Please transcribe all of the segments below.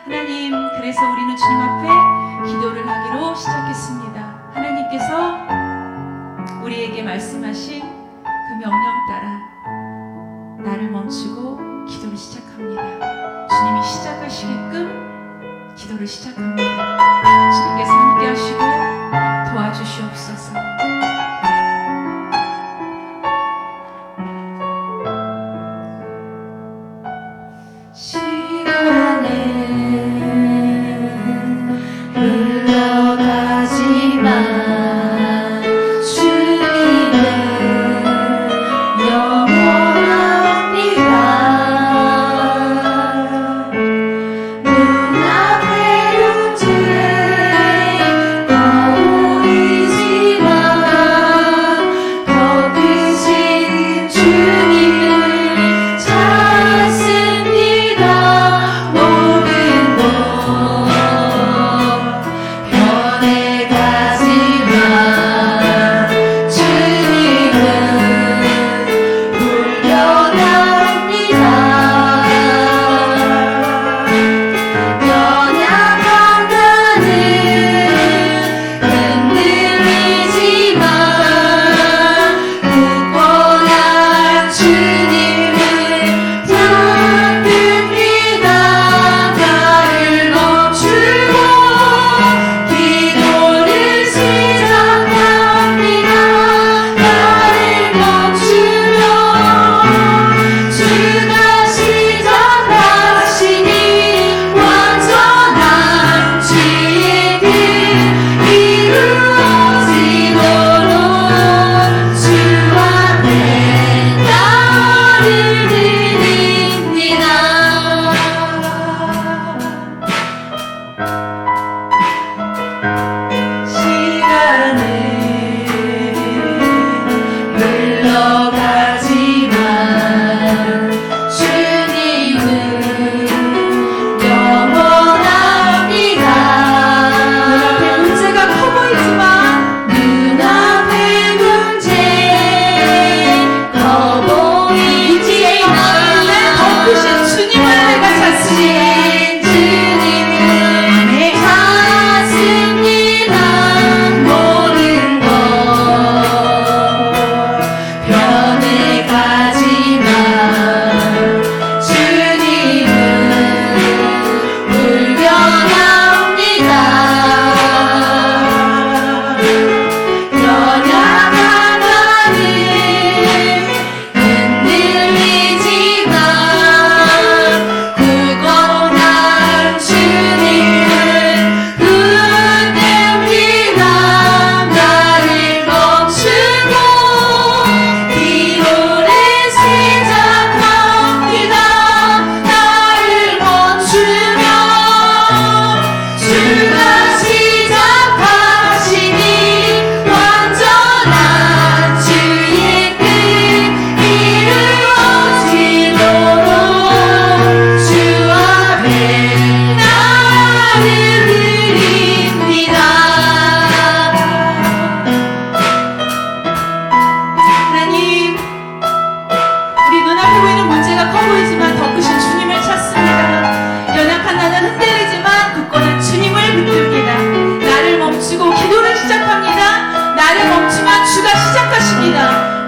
하나님, 그래서 우리는 주님 앞에 기도를 하기로 시작했습니다. 하나님께서 우리에게 말씀하신 그 명령 따라 나를 멈추고 기도를 시작합니다. 주님이 시작하시게끔 기도를 시작합니다. 주님께서 함께 하시고 도와주시옵소서.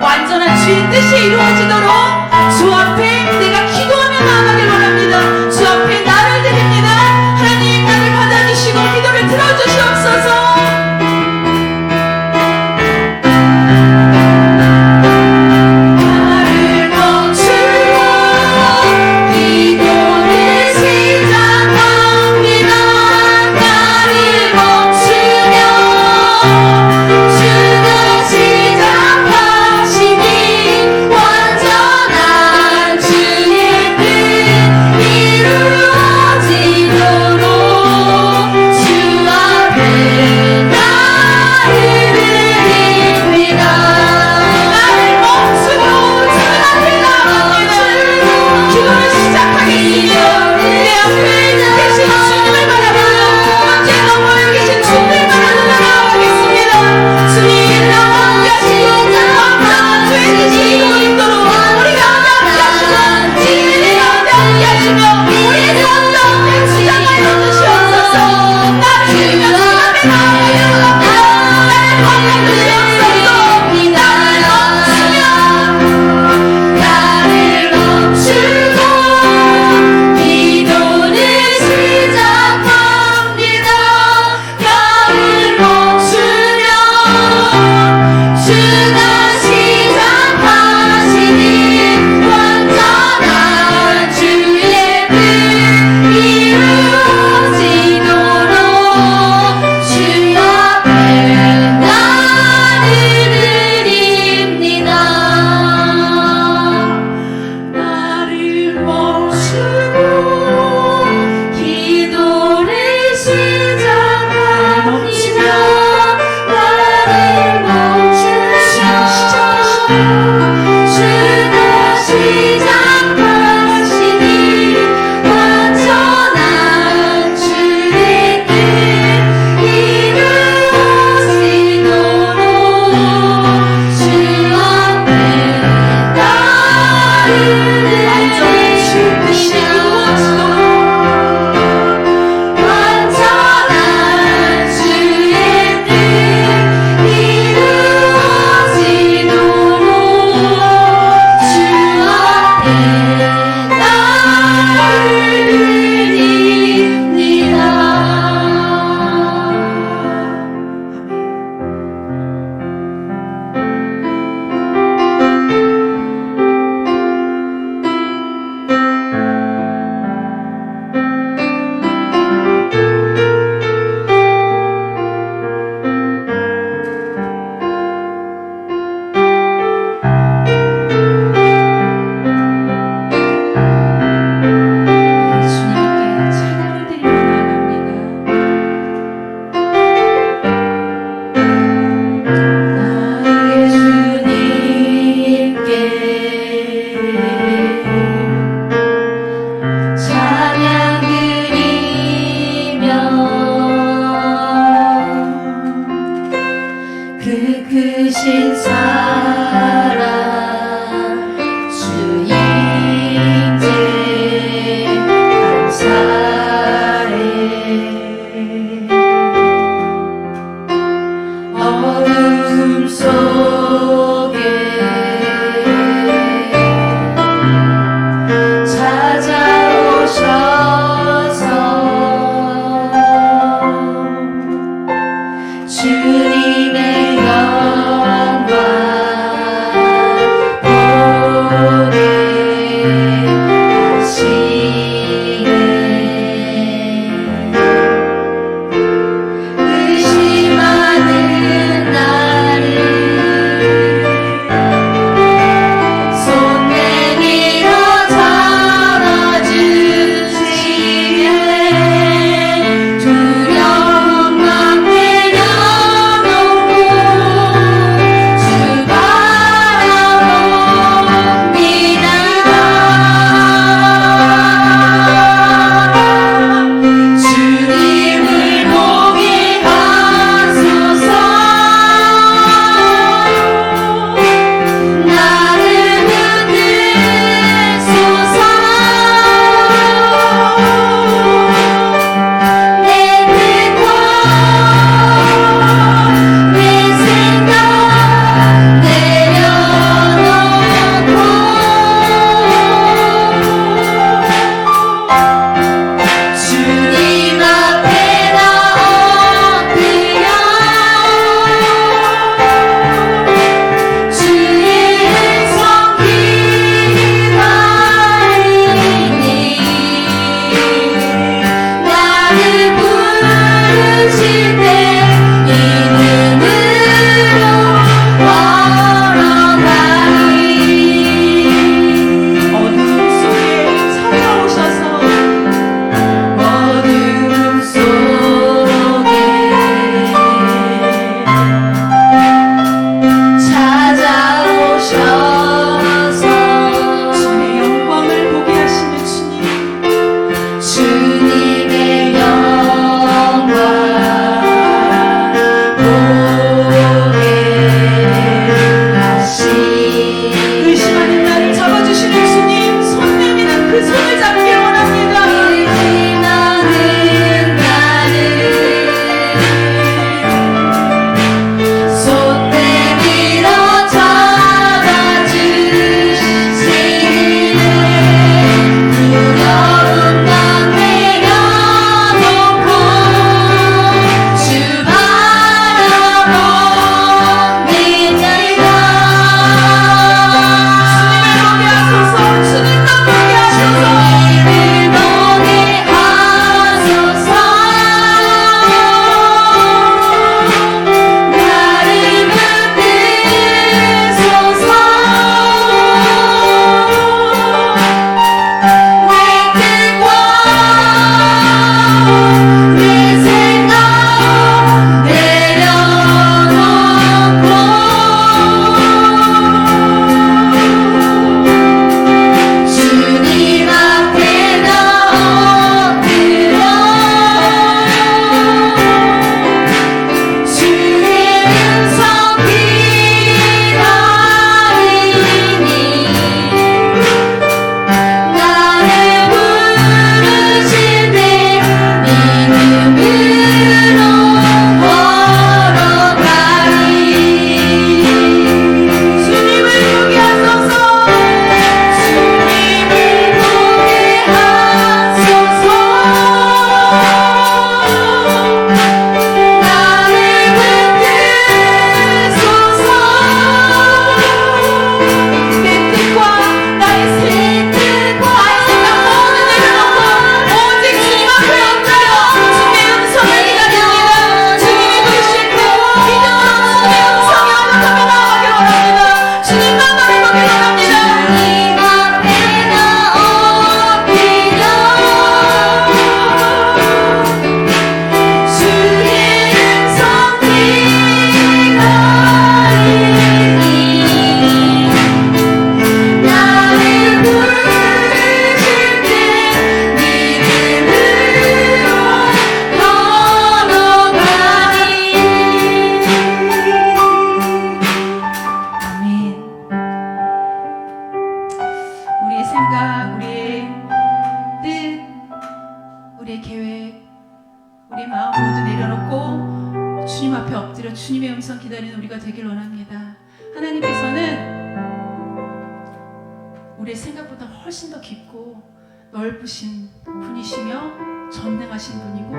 완전한 주의 뜻이 이루어지도록 주 앞에 내가 기도하며 나아가길 원합니다. 주 앞에 나를 드립니다. 하나님, 나를 받아주시고 기도를 들어주시옵소서. 주가 시작하시니 완전한 주 주가 시작하시니 완전한 주의 뜻 이루어지도록 주 앞에 따르네. 완전한 주 뜻이 이루어지도록 완전한 주의 뜻 이루어지도록 생각, 우리의 뜻, 우리의 계획, 우리 마음 모두 내려놓고 주님 앞에 엎드려 주님의 음성 기다리는 우리가 되길 원합니다. 하나님께서는 우리의 생각보다 훨씬 더 깊고 넓으신 분이시며 전능하신 분이고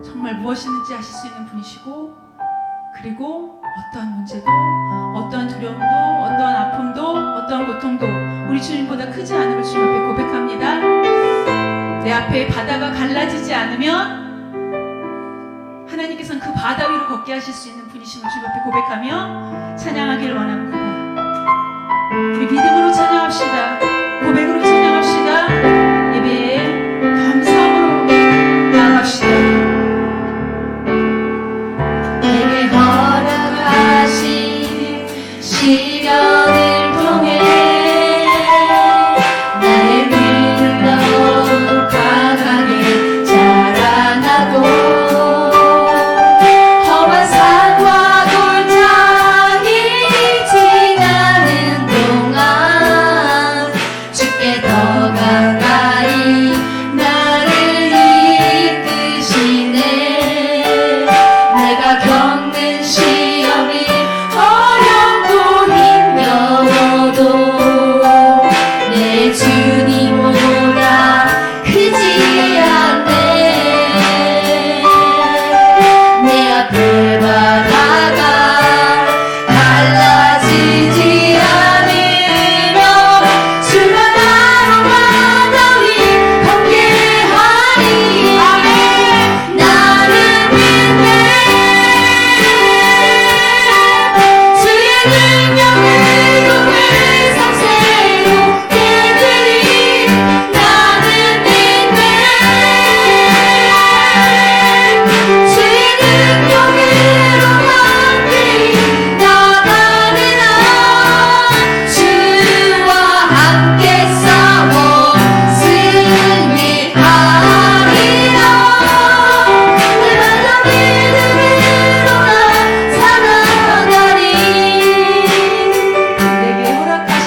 정말 무엇이든지 하실 수 있는 분이시고, 그리고 어떠한 문제도, 어떠한 두려움도, 어떠한 아픔도, 어떠한 고통도 우리 주님보다 크지 않음을 주님 앞에 고백합니다. 내 앞에 바다가 갈라지지 않으면 하나님께서는 그 바다 위로 걷게 하실 수 있는 분이심을 주님 앞에 고백하며 찬양하기를 원합니다. 우리 믿음으로 찬양합시다. 고백으로 찬양합시다. 예배에 감사함으로 나아갑시다. 내게 허락하신 시련을 통해 나의 믿음 더욱 강하게 자라나고 험한 산과 골짜기 지나는 동안 주께 더 가까이 나를 이끄시네. 내가 겪는 시험이 어렵고 힘겨워도 내 주님보다 크지 않네. 내 앞에 바다가 갈라지지 않으며 주가 나로 바다 위 걷게 하리. 나는 믿네. 주의 능력으로 세상 새롭게 되리. 나는 믿네. 주의 능력으로 함께 나가리라. 주와 함께 싸워 승리하리라. 날마다 믿음으로 나 살아가리. 내게 허락하신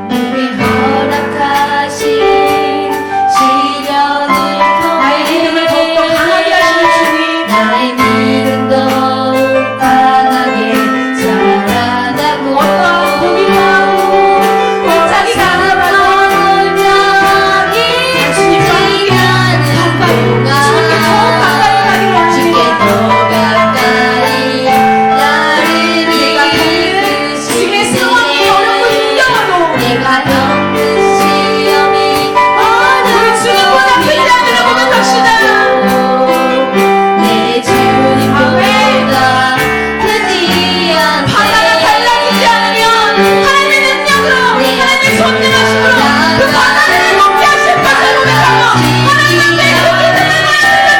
내게 허락하신 시련을 나의 믿음을 더욱더 강하게 하시는 통해 주님, 나의 믿음 더욱 강하게 자라나고 어떠한 고기와 골짜기가 골짜기 주님과 지나는 가까이, 주님께 더 가까이 가기를 동안 주께 더 원합니다. 가까이 나를 지금의 상황이 어렵고 이끄시네. 힘겨워도 내가 겪는 시험이 우리 주님보다 크지 않음을 고백합시다. 내 주님보다 크지 않네. 바다가 갈라지지 않으면 하나님의 능력으로, 하나님의 손능하심으로 그 바다를 걷게 하실 것을 고백하며 하나님 앞에 그 믿음을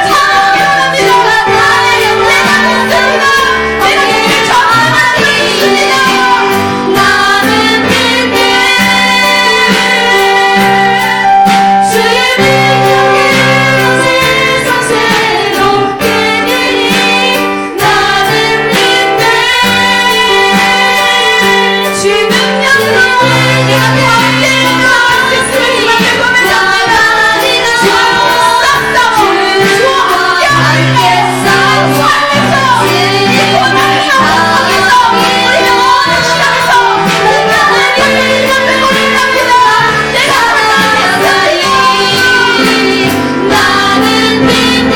찬양하기 원합니다. 하나님, 내가 믿습니다. 내가 주님의 전함을 믿습니다. 나는 믿네. 주의 능력으로 세상 새롭게 되리. 나는 믿네. 주의 능력으로 내가 함께 있음을 주님 앞에 고백합니다. 주와 싸워 주와 함께 싸워 삶에서 이 고난의 상황에서 우리 영원한 시간에서 내가 하나님의 이름 앞에 고백합니다. 내가 살아가리. 나는 믿네.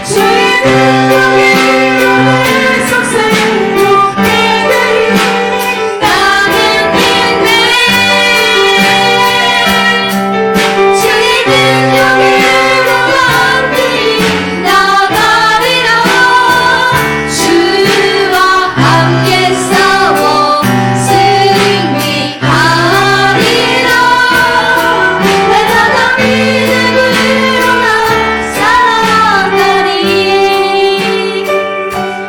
주의 능력으로 세상 새롭게 되리. 나는 믿네. 주의 능력으로 함께 나가리라. 주와 함께 싸워 승리하리라. 날마다 믿음으로 나 살아가리.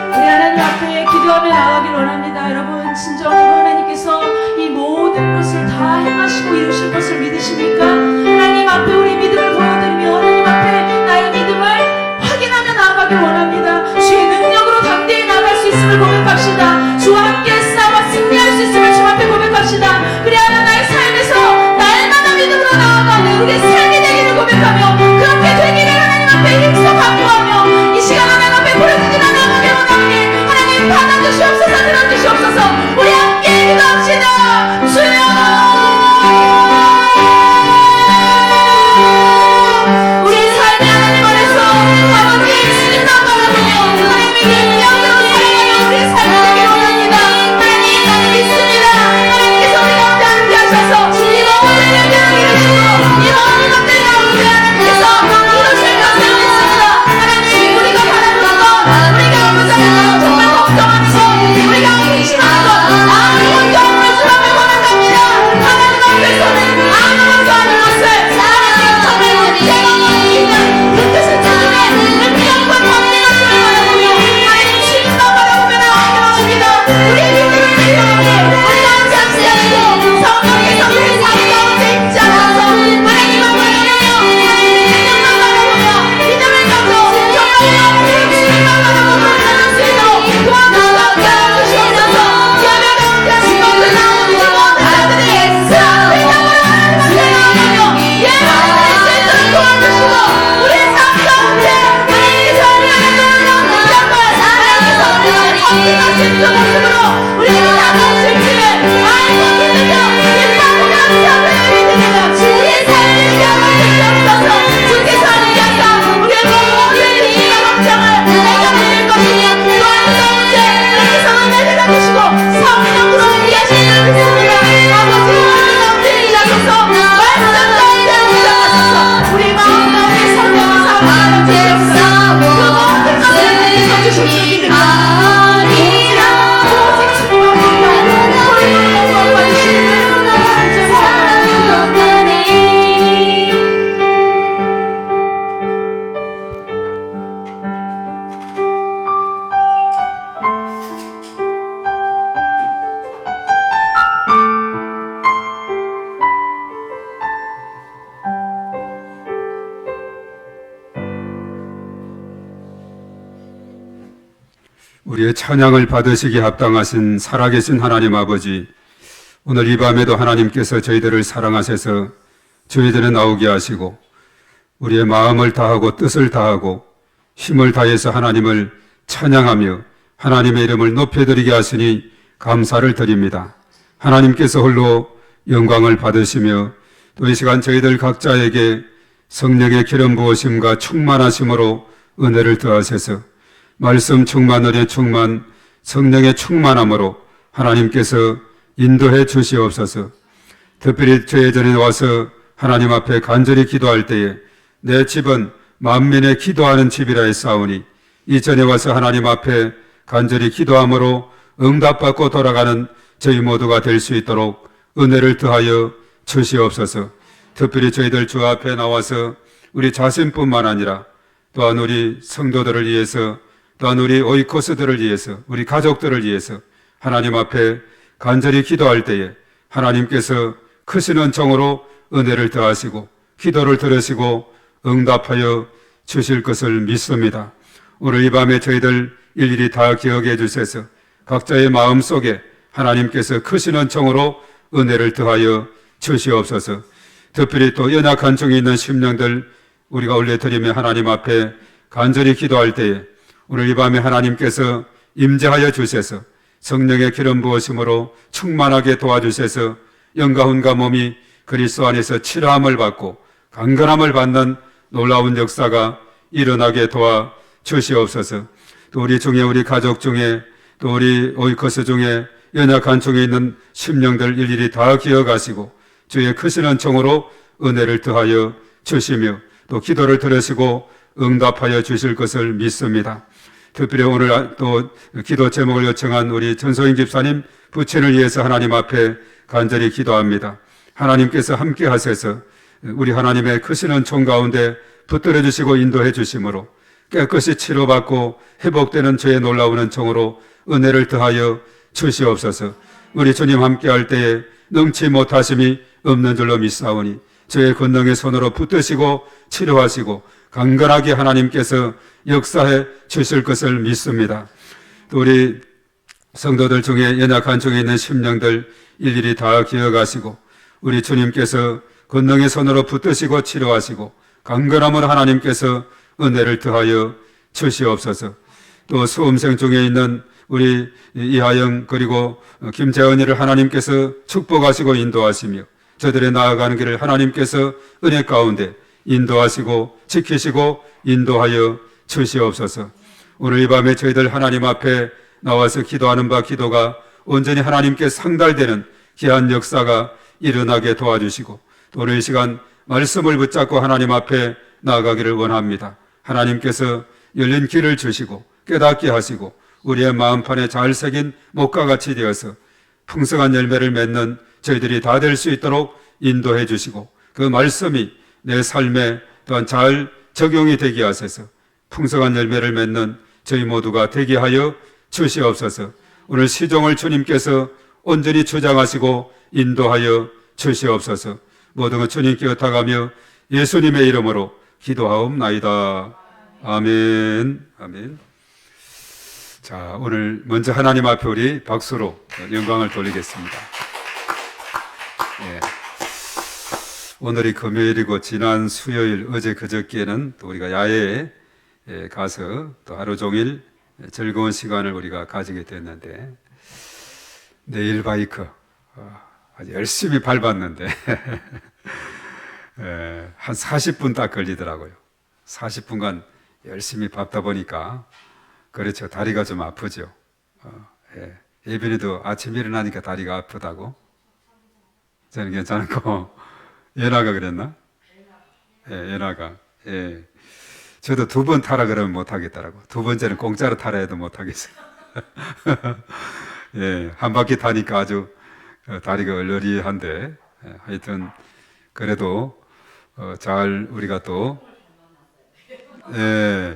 우리 하나님 앞에 기도하며 나가길 원합니다. 여러분, 진정으로 하나님께서 이 모든 것을 다 행하시고 이루실 것을 믿으십니까? 하나님 앞에 우리 믿음을 보여드리며 하나님 앞에 나의 믿음을 확인하며 나아가길 원합니다. 주의 능력으로 담대히 나아갈 수 있음을 고백합시다. 주와 함께 싸워 승리할 수 있음을 주 앞에 고백합시다. 그래야 나의 삶에서 날마다 믿음으로 나아가는 우리의 삶이 되기를 고백하며 그렇게 되기를 하나님 앞에 힘써 간구하며 이 시간 하나님 앞에 부르짖으며 나아가길 원하오니 하나님 받아주시옵소서, 들어주시옵소서. 우리 함께 기도합시다. 주여, 우리 삶의 하나님 안에서 아버지 주님만 바라보며 하나님의 영으로 살아가는 우리의 삶이 되기를 원합니다. 하나님, 나는 믿습니다. 하나님께서 우리 가운데 함께 하셔서 이 모든 일을 이루시고 이 모든 것들을 가운데 하나님께서 이루실 것을 믿습니다. 하나님, 우리가 바라는 것, 우리가 의존하는 것, 정말 걱정하는 것, 우리가 의심하는 것, 아무것도 없는 주 앞에 원한답니다. 하나님 앞에서는 아무것도 아닌 것을 하나님 정말 은혜가 넘치는 그 뜻을 찾으며 은혜과 권능을 바라보며 하나님 주님만 바라보며 나아가길 원합니다. 우리의 믿음을 필요하게 우리가 잠시 않고 성령께서 우리 삶 가운데 있지 않아서 하나님만 바라보며 하나님만 바라보며 믿음을 가져 정말 주님만 바라보며 나아갈 수 있도록 도와주시고 함께하여 주시옵소서. 예배 가운데 하신 것을 나오는 모든 자들이 그 앞에 나아가며 예배를 드릴 수 있도록 도와주시고 우리 삶 가운데 하나님께서 우리가 나아가는 하나님께서 우리를 건진하신 그 모습으로 우리에게 다가오실 주를 알고 믿으며 기뻐하고 감사하며 예배드리며 주의 삶을 기억해 주시옵소서. 주께서 함께하사 우리의 모든 일과 걱정을 해결하실 것이니 또 아름다운데 주께서 은혜를 나누시고 성령으로 함께하실 줄 믿습니다. 아버지 우리 가운데 일하셔서 말씀 가운데 일하셔서 우리 마음 가운데 성령을 사랑하여 주시옵소서. 그 모든 것을 가르쳐 주실 줄 믿습니다. 오직 주님만 우리를 도와주시는 우리의 찬양을 받으시기에 합당하신 살아계신 하나님 아버지, 오늘 이 밤에도 하나님께서 저희들을 사랑하셔서 저희들에 나오게 하시고 우리의 마음을 다하고 뜻을 다하고 힘을 다해서 하나님을 찬양하며 하나님의 이름을 높여드리게 하시니 감사를 드립니다. 하나님께서 홀로 영광을 받으시며 또 이 시간 저희들 각자에게 성령의 기름 부으심과 충만하심으로 은혜를 더하셔서 말씀 충만, 은혜 충만, 성령의 충만함으로 하나님께서 인도해 주시옵소서. 특별히 저희 전에 와서 하나님 앞에 간절히 기도할 때에 내 집은 만민의 기도하는 집이라 했사오니 이전에 와서 하나님 앞에 간절히 기도함으로 응답받고 돌아가는 저희 모두가 될 수 있도록 은혜를 더하여 주시옵소서. 특별히 저희들 주 앞에 나와서 우리 자신뿐만 아니라 또한 우리 성도들을 위해서 또한 우리 오이코스들을 위해서 우리 가족들을 위해서 하나님 앞에 간절히 기도할 때에 하나님께서 크신 은총으로 은혜를 더하시고 기도를 들으시고 응답하여 주실 것을 믿습니다. 오늘 이 밤에 저희들 일일이 다 기억해 주셔서 각자의 마음속에 하나님께서 크신 은총으로 은혜를 더하여 주시옵소서. 특별히 또 연약한 중에 있는 심령들 우리가 올려드리며 하나님 앞에 간절히 기도할 때에 오늘 이 밤에 하나님께서 임재하여 주셔서 성령의 기름 부으심으로 충만하게 도와주셔서 영가훈과 몸이 그리스도 안에서 치료함을 받고 강건함을 받는 놀라운 역사가 일어나게 도와 주시옵소서. 또 우리 중에 우리 가족 중에 또 우리 오이코스 중에 연약한 중에 있는 심령들 일일이 다 기억하시고 주의 크신 은총으로 은혜를 더하여 주시며 또 기도를 들으시고 응답하여 주실 것을 믿습니다. 특별히 오늘 또 기도 제목을 요청한 우리 전소영 집사님 부친을 위해서 하나님 앞에 간절히 기도합니다. 하나님께서 함께 하셔서 우리 하나님의 크신 은총 가운데 붙들어 주시고 인도해 주심으로 깨끗이 치료받고 회복되는 주의 놀라운 은총으로 은혜를 더하여 주시옵소서. 우리 주님 함께 할 때에 능치 못하심이 없는 줄로 믿사오니 주의 권능의 손으로 붙드시고 치료하시고 강건하게 하나님께서 역사해 주실 것을 믿습니다. 또 우리 성도들 중에 연약한 중에 있는 심령들 일일이 다 기억하시고 우리 주님께서 권능의 손으로 붙드시고 치료하시고 강건함으로 하나님께서 은혜를 더하여 주시옵소서. 또 수험생 중에 있는 우리 이하영 그리고 김재원이를 하나님께서 축복하시고 인도하시며 저들의 나아가는 길을 하나님께서 은혜 가운데 인도하시고 지키시고 인도하여 주시옵소서. 오늘 이 밤에 저희들 하나님 앞에 나와서 기도하는 바 기도가 온전히 하나님께 상달되는 귀한 역사가 일어나게 도와주시고 또 오늘 이 시간 말씀을 붙잡고 하나님 앞에 나아가기를 원합니다. 하나님께서 열린 길을 주시고 깨닫게 하시고 우리의 마음판에 잘 새긴 목과 같이 되어서 풍성한 열매를 맺는 저희들이 다 될 수 있도록 인도해 주시고 그 말씀이 내 삶에 또한 잘 적용이 되게 하셔서 풍성한 열매를 맺는 저희 모두가 되게 하여 주시옵소서. 오늘 시종을 주님께서 온전히 주장하시고 인도하여 주시옵소서. 모든 것 주님께 의탁하며 예수님의 이름으로 기도하옵나이다. 아멘. 아멘. 자, 오늘 먼저 하나님 앞에 우리 박수로 영광을 돌리겠습니다. 예. 오늘이 금요일이고 지난 수요일 어제 그저께는 또 우리가 야외에 가서 또 하루 종일 즐거운 시간을 우리가 가지게 됐는데 내일 바이크 아주 열심히 밟았는데 한 40분 딱 걸리더라고요. 40분간 열심히 밟다 보니까 그렇죠. 다리가 좀 아프죠. 예빈이도 아침 일어나니까 다리가 아프다고. 저는 괜찮고 예나가 그랬나? 예나가. 저도 2번 타라 그러면 못 하겠더라고. 2번째는 공짜로 타라 해도 못 하겠어요. 한 바퀴 타니까 아주 다리가 얼얼리한데 하여튼 그래도 잘 우리가 또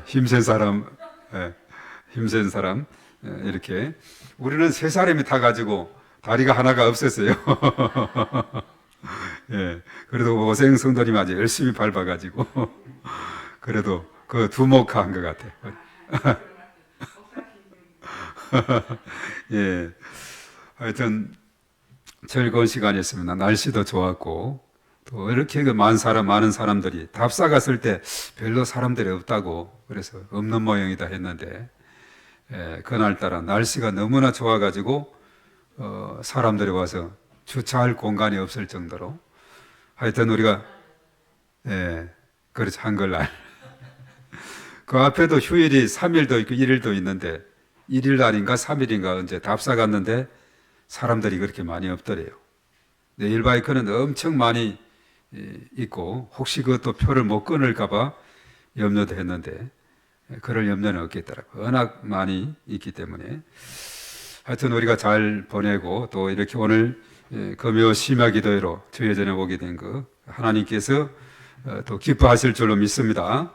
힘센 사람 이렇게 우리는 3사람이 타가지고 다리가 하나가 없었어요. 그래도 고생 성도님 아주 열심히 밟아가지고 그래도 그 두목화 한 것 같아요. 하여튼 즐거운 시간이었습니다. 날씨도 좋았고 또 이렇게 많은 사람들이 답사 갔을 때 별로 사람들이 없다고 그래서 없는 모양이다 했는데 그날따라 날씨가 너무나 좋아가지고 사람들이 와서 주차할 공간이 없을 정도로 하여튼 우리가 그렇지 한글날 그 앞에도 휴일이 3일도 있고 1일도 있는데 1일 날인가 3일인가 언제 답사 갔는데 사람들이 그렇게 많이 없더래요. 내일 바이크는 엄청 많이 있고 혹시 그것도 표를 못 끊을까봐 염려도 했는데 그럴 염려는 없겠더라고요. 워낙 많이 있기 때문에 하여튼 우리가 잘 보내고 또 이렇게 오늘 금요 심야 기도회로 주의 전에 오게 된 거 하나님께서 또 기뻐하실 줄로 믿습니다.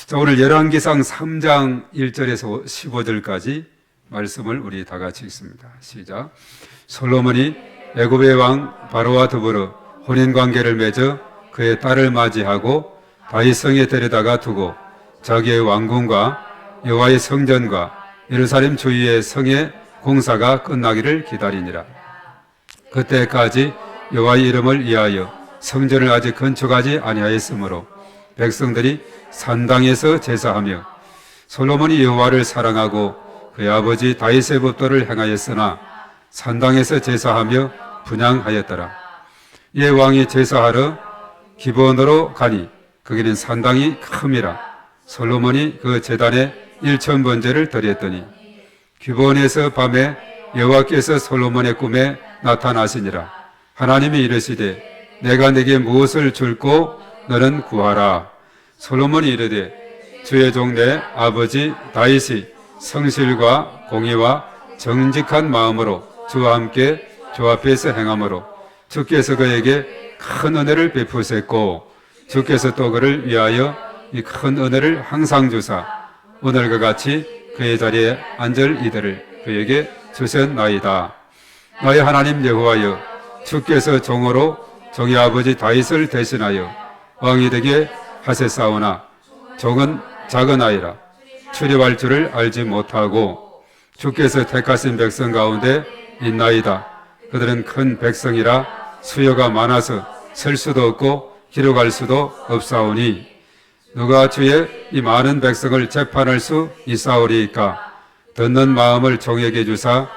자, 오늘 열왕기상 3장 1절에서 15절까지 말씀을 우리 다 같이 읽습니다. 시작. 솔로몬이 애굽의 왕 바로와 더불어 혼인 관계를 맺어 그의 딸을 맞이하고 다윗성에 데려다가 두고 자기의 왕궁과 여호와의 성전과 예루살렘 주위의 성의 공사가 끝나기를 기다리니라. 그때까지 여호와의 이름을 위하여 성전을 아직 건축하지 아니하였으므로 백성들이 산당에서 제사하며 솔로몬이 여호와를 사랑하고 그의 아버지 다윗의 법도를 행하였으나 산당에서 제사하며 분향하였더라. 이에 왕이 제사하러 기브온으로 가니 거기는 산당이 큼이라. 솔로몬이 그 제단에 1000번제를 드렸더니 기브온에서 밤에 여호와께서 솔로몬의 꿈에 나타나시니라. 하나님이 이르시되 내가 내게 무엇을 줄고 너는 구하라. 솔로몬이 이르되 주의 종 내 아버지 다윗이 성실과 공의와 정직한 마음으로 주와 함께 주 앞에서 행함으로 주께서 그에게 큰 은혜를 베푸셨고 주께서 또 그를 위하여 이 큰 은혜를 항상 주사 오늘과 같이 그의 자리에 앉을 이들을 그에게 주셨나이다. 너의 하나님 여호와여 주께서 종으로 종의 아버지 다윗을 대신하여 왕이 되게 하셨사오나 종은 작은 아이라 출입할 줄을 알지 못하고 주께서 택하신 백성 가운데 있나이다. 그들은 큰 백성이라 수요가 많아서 설 수도 없고 기록할 수도 없사오니 누가 주의 이 많은 백성을 재판할 수 있사오리이까. 듣는 마음을 종에게 주사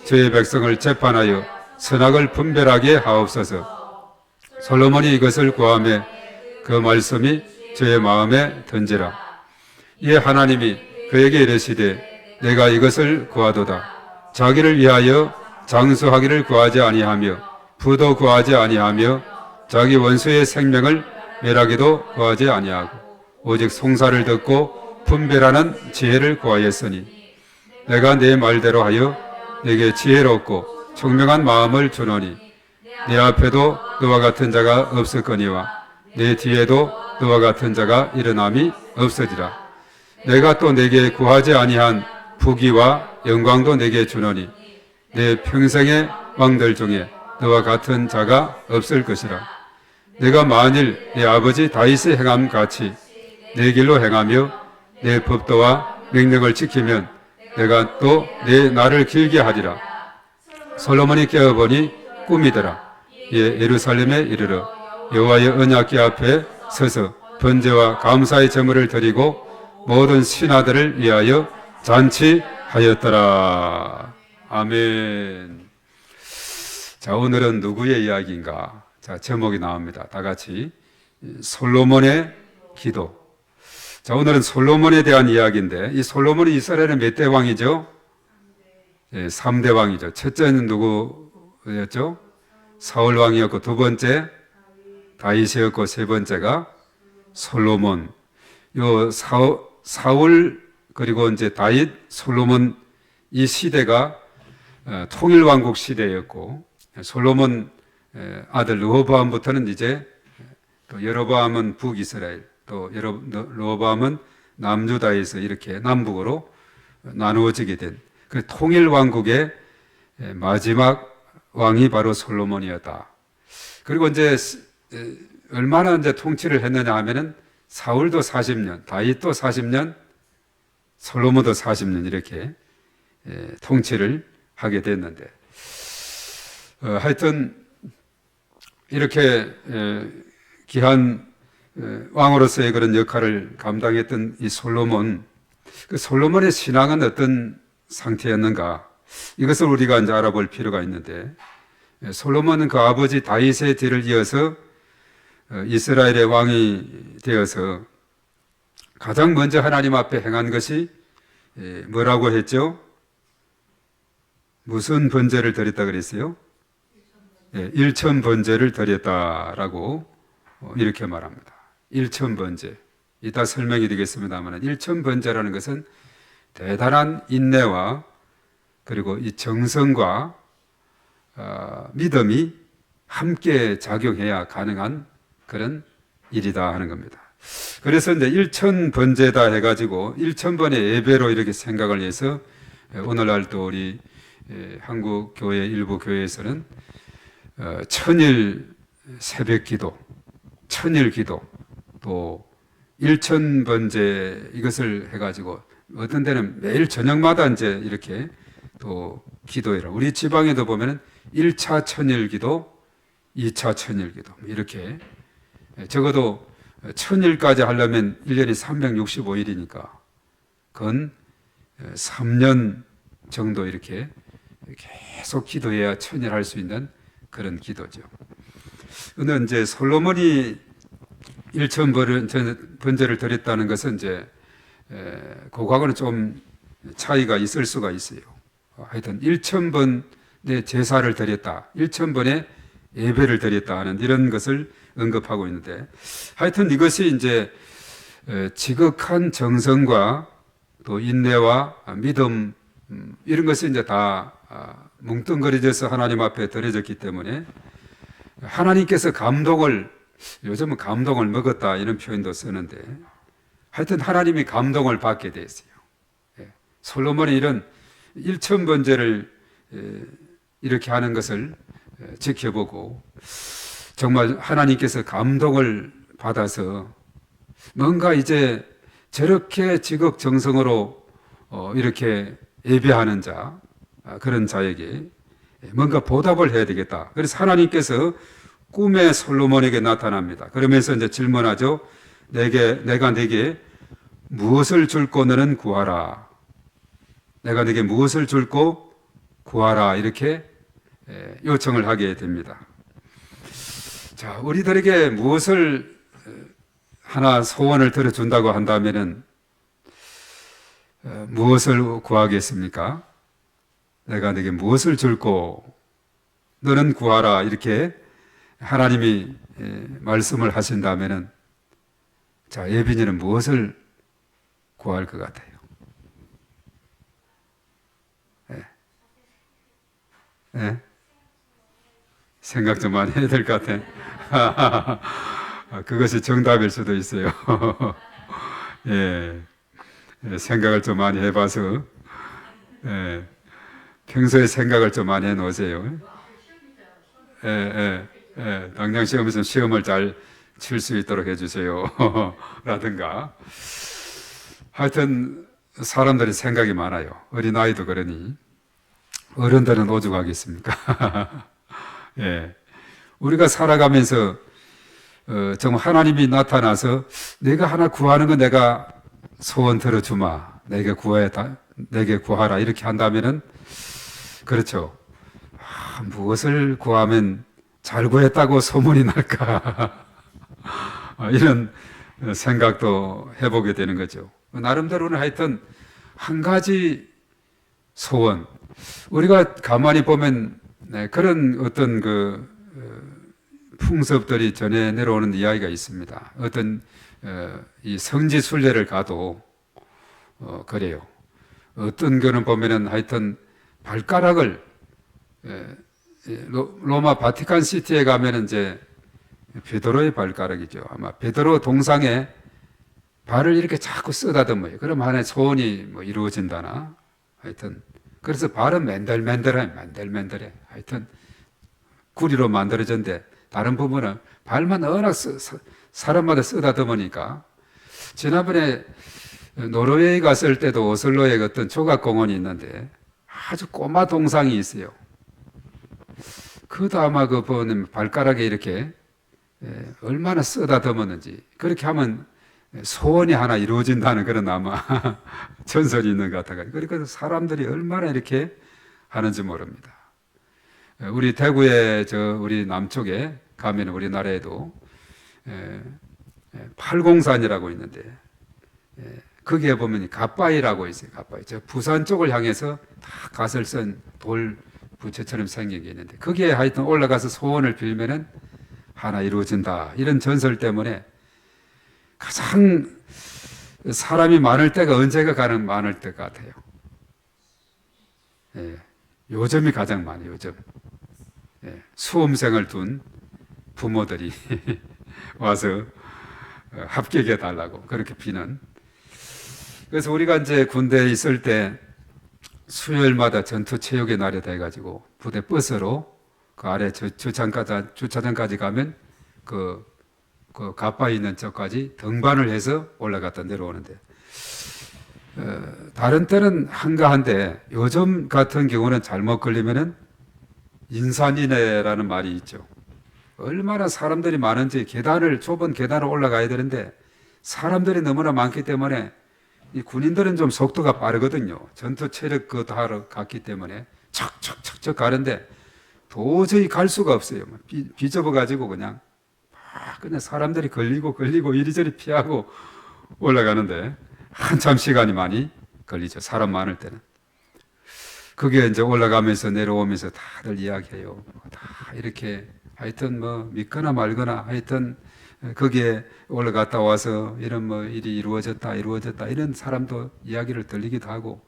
주의 백성을 재판하여 선악을 분별하게 하옵소서. 솔로몬이 이것을 구하며 그 말씀이 주의 마음에 든지라. 이에 하나님이 그에게 이르시되 내가 이것을 구하도다. 자기를 위하여 장수하기를 구하지 아니하며 부도 구하지 아니하며 자기 원수의 생명을 멸하기도 구하지 아니하고 오직 송사를 듣고 분별하는 지혜를 구하였으니 내가 내 말대로 하여 내게 지혜롭고 총명한 마음을 주노니 내 앞에도 너와 같은 자가 없을거니와 내 뒤에도 너와 같은 자가 일어남이 없으리라. 내가 또 내게 구하지 아니한 부귀와 영광도 내게 주노니 내 평생의 왕들 중에 너와 같은 자가 없을 것이라. 내가 만일 내 아버지 다윗의 행함 같이 내 길로 행하며 내 법도와 명령을 지키면 내가 또 내 날을 길게 하리라. 솔로몬이 깨어보니 꿈이더라. 이에 예루살렘에 이르러 여호와의 언약궤 앞에 서서 번제와 감사의 제물을 드리고 모든 신하들을 위하여 잔치하였더라. 아멘. 자, 오늘은 누구의 이야기인가? 자, 제목이 나옵니다. 다 같이 솔로몬의 기도. 자, 오늘은 솔로몬에 대한 이야기인데 이 솔로몬이 이스라엘의 몇 대 왕이죠? 예, 3대 왕이죠. 첫째는 누구였죠? 사울 왕이었고 두 번째 다윗이었고 세 번째가 솔로몬. 요 사울 그리고 이제 다윗, 솔로몬 이 시대가 통일왕국 시대였고 솔로몬 아들 르호보암부터는 이제 또 여로보암은 북이스라엘, 또 르호보암은 남유다에서 이렇게 남북으로 나누어지게 된 그 통일왕국의 마지막 왕이 바로 솔로몬이었다. 그리고 이제 얼마나 이제 통치를 했느냐 하면은 사울도 40년, 다윗도 40년, 솔로몬도 40년 이렇게 통치를 하게 됐는데 하여튼 이렇게 귀한 왕으로서의 그런 역할을 감당했던 이 솔로몬, 그 솔로몬의 신앙은 어떤 상태였는가? 이것을 우리가 이제 알아볼 필요가 있는데 솔로몬은 그 아버지 다윗의 뒤를 이어서 이스라엘의 왕이 되어서 가장 먼저 하나님 앞에 행한 것이 뭐라고 했죠? 무슨 번제를 드렸다 그랬어요? 일천 번제를 드렸다라고 이렇게 말합니다. 일천 번제. 이따 설명이 되겠습니다만 일천 번제라는 것은 대단한 인내와 그리고 이 정성과 믿음이 함께 작용해야 가능한 그런 일이다 하는 겁니다. 그래서 이제 일천 번제다 해가지고 일천 번의 예배로 이렇게 생각을 해서 오늘날 또 우리 한국 교회 일부 교회에서는 천일 새벽 기도, 천일 기도, 또 일천 번제 이것을 해가지고 어떤 데는 매일 저녁마다 이제 이렇게 또 기도해라. 우리 지방에도 보면은 1차 천일 기도, 2차 천일 기도 이렇게 적어도 천일까지 하려면 1년이 365일이니까 건 3년 정도 이렇게 계속 기도해야 천일 할 수 있는 그런 기도죠. 근데 이제 솔로몬이 1천 번제를 드렸다는 것은 이제 그거하고는 좀 차이가 있을 수가 있어요. 하여튼 1천 번의 제사를 드렸다, 1천 번의 예배를 드렸다 하는 이런 것을 언급하고 있는데 하여튼 이것이 이제 지극한 정성과 또 인내와 믿음 이런 것이 이제 다 뭉뚱그려져서 하나님 앞에 드려졌기 때문에 하나님께서 감동을, 요즘은 감동을 먹었다 이런 표현도 쓰는데 하여튼 하나님이 감동을 받게 됐어요. 솔로몬이 이런 1천 번제를 이렇게 하는 것을 지켜보고 정말 하나님께서 감동을 받아서 뭔가 이제 저렇게 지극정성으로 이렇게 예배하는 자, 그런 자에게 뭔가 보답을 해야 되겠다. 그래서 하나님께서 꿈에 솔로몬에게 나타납니다. 그러면서 이제 질문하죠. 내가 네게 무엇을 줄고 너는 구하라. 내가 네게 무엇을 줄고 구하라. 이렇게 요청을 하게 됩니다. 자, 우리들에게 무엇을 하나 소원을 들어준다고 한다면은 무엇을 구하겠습니까? 내가 네게 무엇을 줄고 너는 구하라. 이렇게 하나님이 말씀을 하신다면은 자, 예빈이는 무엇을 구할 것 같아요? 예? 생각 좀 많이 해야 될 것 같아. 그것이 정답일 수도 있어요. 예. 생각을 좀 많이 해봐서, 예. 평소에 생각을 좀 많이 해 놓으세요. 당장 시험에서 시험을 잘 칠 수 있도록 해주세요. 라든가. 하여튼, 사람들이 생각이 많아요. 어린아이도 그러니. 어른들은 오죽하겠습니까? 예. 우리가 살아가면서, 정말 하나님이 나타나서 내가 하나 구하는 거 내가 소원 들어주마. 내게 구하라. 이렇게 한다면은, 그렇죠. 무엇을 구하면 잘 구했다고 소문이 날까? 이런 생각도 해보게 되는 거죠. 나름대로는 하여튼 한 가지 소원. 우리가 가만히 보면 그런 어떤 풍습들이 전해 내려오는 이야기가 있습니다. 어떤 이 성지 순례를 가도 그래요. 어떤 거는 보면은 하여튼 발가락을 로마 바티칸 시티에 가면은 이제 베드로의 발가락이죠. 아마 베드로 동상에 발을 이렇게 자꾸 쓰다듬어요. 그럼 하나의 소원이 뭐 이루어진다나. 하여튼 그래서 발은 맨들맨들해. 하여튼 구리로 만들어졌는데 다른 부분은 발만 워낙 사람마다 쓰다듬으니까. 지난번에 노르웨이 갔을 때도 오슬로에 어떤 조각공원이 있는데 아주 꼬마 동상이 있어요. 그도 아마 보면 발가락에 이렇게 얼마나 쓰다듬었는지. 그렇게 하면 소원이 하나 이루어진다는 그런 아마 전설이 있는 것 같아요. 그러니까 사람들이 얼마나 이렇게 하는지 모릅니다. 우리 대구에 우리 남쪽에 가면 우리나라에도 팔공산이라고 있는데 거기에 보면 갓바위라고 있어요. 갓바위. 저 부산 쪽을 향해서 다 갓을 쓴 돌 부채처럼 생긴 게 있는데 거기에 하여튼 올라가서 소원을 빌면은 하나 이루어진다. 이런 전설 때문에 가장 사람이 많을 때가 언제가 많을 때 같아요. 예, 요즘이 가장 많아요. 요즘. 예, 수험생을 둔 부모들이 와서 합격해 달라고 그렇게 비는. 그래서 우리가 이제 군대에 있을 때 수요일마다 전투 체육의 날이 돼가지고 부대 버스로 그 아래 주차장까지 가면 그 갓바위 있는 쪽까지 등반을 해서 올라갔다 내려오는데 다른 때는 한가한데 요즘 같은 경우는 잘못 걸리면은 인산인해라는 말이 있죠. 얼마나 사람들이 많은지 좁은 계단을 올라가야 되는데 사람들이 너무나 많기 때문에 이 군인들은 좀 속도가 빠르거든요. 전투 체력 그것도 하러 갔기 때문에 척척척척 가는데 도저히 갈 수가 없어요. 비좁아가지고 그냥 사람들이 걸리고 이리저리 피하고 올라가는데 한참 시간이 많이 걸리죠. 사람 많을 때는. 그게 이제 올라가면서 내려오면서 다들 이야기해요. 다 이렇게 하여튼 뭐 믿거나 말거나 하여튼 거기에 올라갔다 와서 이런 뭐 일이 이루어졌다 이런 사람도 이야기를 들리기도 하고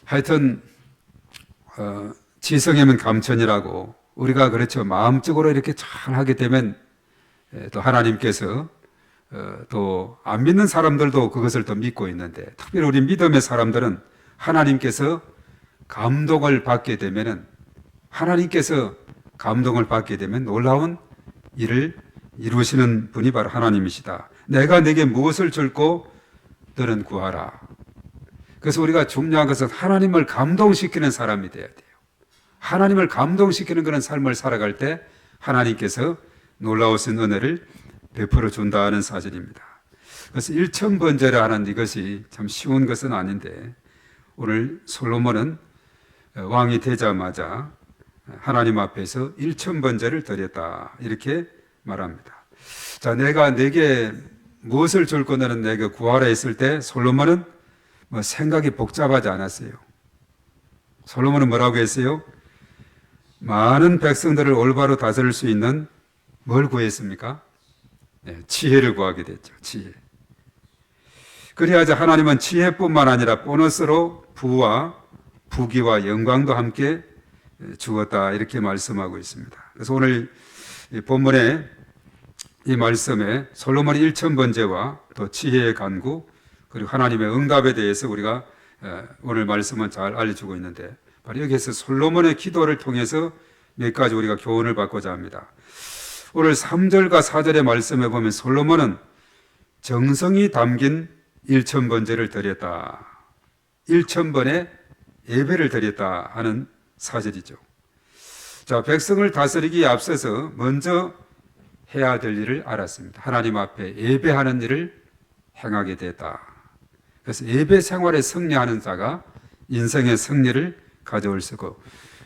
하여튼 지성이면 감천이라고 우리가 그렇죠. 마음적으로 이렇게 잘 하게 되면 또 하나님께서 또 안 믿는 사람들도 그것을 또 믿고 있는데 특별히 우리 믿음의 사람들은 하나님께서 감동을 받게 되면은 하나님께서 감동을 받게 되면 놀라운 일을 이루시는 분이 바로 하나님이시다. 내가 내게 무엇을 줄고 너는 구하라. 그래서 우리가 중요한 것은 하나님을 감동시키는 사람이 돼야 돼요. 하나님을 감동시키는 그런 삶을 살아갈 때 하나님께서 놀라우신 은혜를 베풀어 준다는 사실입니다. 그래서 일천번제를 하는 이것이 참 쉬운 것은 아닌데 오늘 솔로몬은 왕이 되자마자 하나님 앞에서 일천번제를 드렸다 이렇게 말합니다. 자, 내가 내게 무엇을 줄 거냐는 내게 구하라 했을 때 솔로몬은 뭐 생각이 복잡하지 않았어요. 솔로몬은 뭐라고 했어요? 많은 백성들을 올바로 다스릴 수 있는 뭘 구했습니까? 네, 지혜를 구하게 됐죠. 지혜. 그래야지 하나님은 지혜뿐만 아니라 보너스로 부와 부귀와 영광도 함께 주었다 이렇게 말씀하고 있습니다. 그래서 오늘 이 본문에 이 말씀에 솔로몬의 일천번제와 또 지혜의 간구 그리고 하나님의 응답에 대해서 우리가 오늘 말씀은 잘 알려주고 있는데 바로 여기에서 솔로몬의 기도를 통해서 몇 가지 우리가 교훈을 받고자 합니다. 오늘 3절과 4절의 말씀에 보면 솔로몬은 정성이 담긴 일천번제를 드렸다. 1000번의 예배를 드렸다 하는 사실이죠. 자, 백성을 다스리기에 앞서서 먼저 해야 될 일을 알았습니다. 하나님 앞에 예배하는 일을 행하게 됐다. 그래서 예배 생활에 승리하는 자가 인생의 승리를 가져올 수 있고,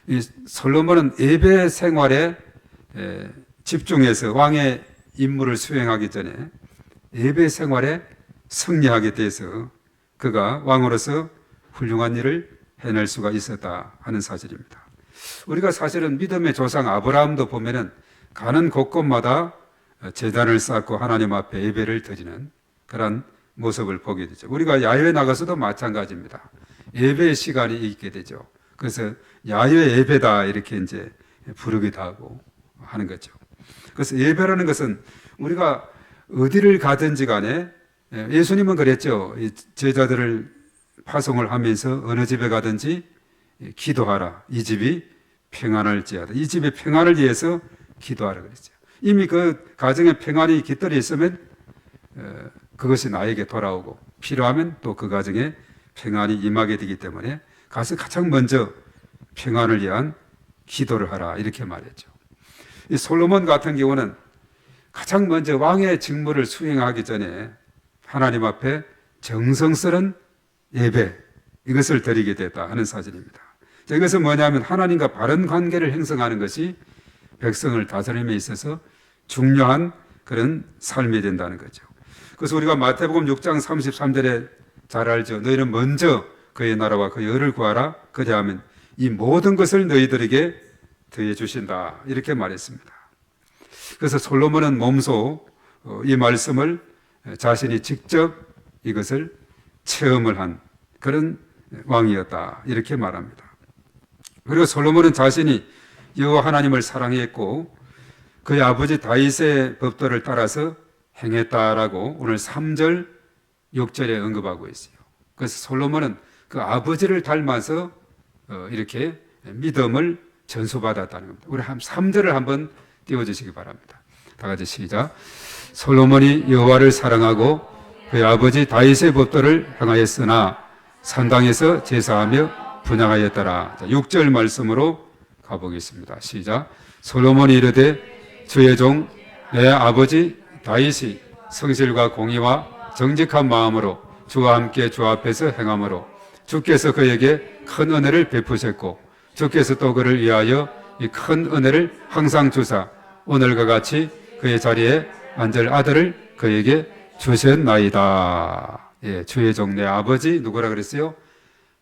이 솔로몬은 예배 생활에 집중해서 왕의 임무를 수행하기 전에 예배 생활에 승리하게 돼서 그가 왕으로서 훌륭한 일을 해낼 수가 있었다 하는 사실입니다. 우리가 사실은 믿음의 조상 아브라함도 보면은 가는 곳곳마다 제단을 쌓고 하나님 앞에 예배를 드리는 그런 모습을 보게 되죠. 우리가 야외에 나가서도 마찬가지입니다. 예배의 시간이 있게 되죠. 그래서 야외 예배다 이렇게 이제 부르기도 하고 하는 거죠. 그래서 예배라는 것은 우리가 어디를 가든지 간에 예수님은 그랬죠. 제자들을 파송을 하면서 어느 집에 가든지 기도하라. 이 집이 평안할지어다. 이 집의 평안을 위해서 기도하라 그랬죠. 이미 그 가정에 평안이 깃들어 있으면 그것이 나에게 돌아오고 필요하면 또 그 가정에 평안이 임하게 되기 때문에 가서 가장 먼저 평안을 위한 기도를 하라 이렇게 말했죠. 이 솔로몬 같은 경우는 가장 먼저 왕의 직무를 수행하기 전에 하나님 앞에 정성스런 예배 이것을 드리게 됐다 하는 사실입니다. 자, 이것은 뭐냐면 하나님과 바른 관계를 형성하는 것이 백성을 다스림에 있어서 중요한 그런 삶이 된다는 거죠. 그래서 우리가 마태복음 6장 33절에 잘 알죠. 너희는 먼저 그의 나라와 그의 의를 구하라. 그리하면 이 모든 것을 너희들에게 더해 주신다. 이렇게 말했습니다. 그래서 솔로몬은 몸소 이 말씀을 자신이 직접 이것을 체험을 한 그런 왕이었다. 이렇게 말합니다. 그리고 솔로몬은 자신이 여호와 하나님을 사랑했고 그의 아버지 다윗의 법도를 따라서 행했다라고 오늘 3절 6절에 언급하고 있어요. 그래서 솔로몬은 그 아버지를 닮아서 이렇게 믿음을 전수받았다는 겁니다. 우리 3절을 한번 띄워주시기 바랍니다. 다 같이 시작. 솔로몬이 여호와를 사랑하고 그의 아버지 다윗의 법도를 행하였으나 산당에서 제사하며 분향하였더라. 자, 6절 말씀으로 가보겠습니다. 시작. 솔로몬이 이르되 주의 종 내 아버지 다윗이 성실과 공의와 정직한 마음으로 주와 함께 주 앞에서 행함으로 주께서 그에게 큰 은혜를 베푸셨고 주께서 또 그를 위하여 이 큰 은혜를 항상 주사 오늘과 같이 그의 자리에 앉을 아들을 그에게 주셨나이다. 예, 주의 종 내 아버지 누구라 그랬어요?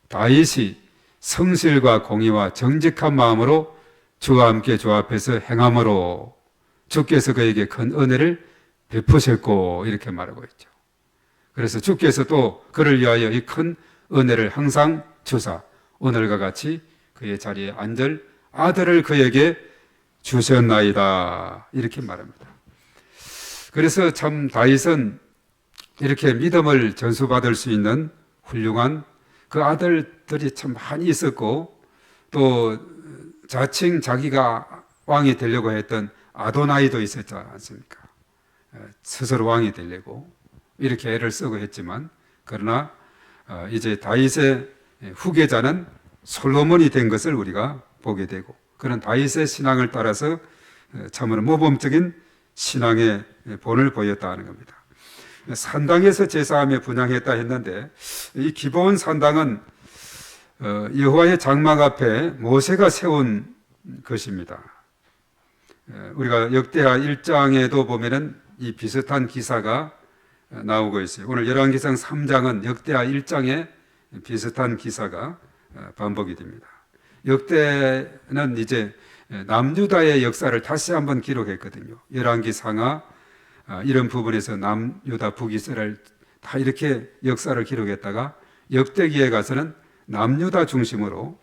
다윗이 성실과 공의와 정직한 마음으로 주와 함께 주 앞에서 행함으로 주께서 그에게 큰 은혜를 베푸셨고 이렇게 말하고 있죠. 그래서 주께서 또 그를 위하여 이 큰 은혜를 항상 주사 오늘과 같이 그의 자리에 앉을 아들을 그에게 주셨나이다 이렇게 말합니다. 그래서 참 다윗은 이렇게 믿음을 전수받을 수 있는 훌륭한 그 아들들이 참 많이 있었고 또 자칭 자기가 왕이 되려고 했던 아도나이도 있었지 않습니까? 스스로 왕이 되려고 이렇게 애를 쓰고 했지만 그러나 이제 다윗의 후계자는 솔로몬이 된 것을 우리가 보게 되고, 그런 다윗의 신앙을 따라서 참으로 모범적인 신앙의 본을 보였다 하는 겁니다. 산당에서 제사하며 분향했다 했는데, 이 기브온 산당은 여호와의 장막 앞에 모세가 세운 것입니다. 우리가 역대하 1장에도 보면은 이 비슷한 기사가 나오고 있어요. 오늘 열왕기상 3장은 역대하 1장에 비슷한 기사가 반복이 됩니다. 역대는 이제 남유다의 역사를 다시 한번 기록했거든요. 열왕기 상하 이런 부분에서 남유다 북이스라엘 다 이렇게 역사를 기록했다가 역대기에 가서는 남유다 중심으로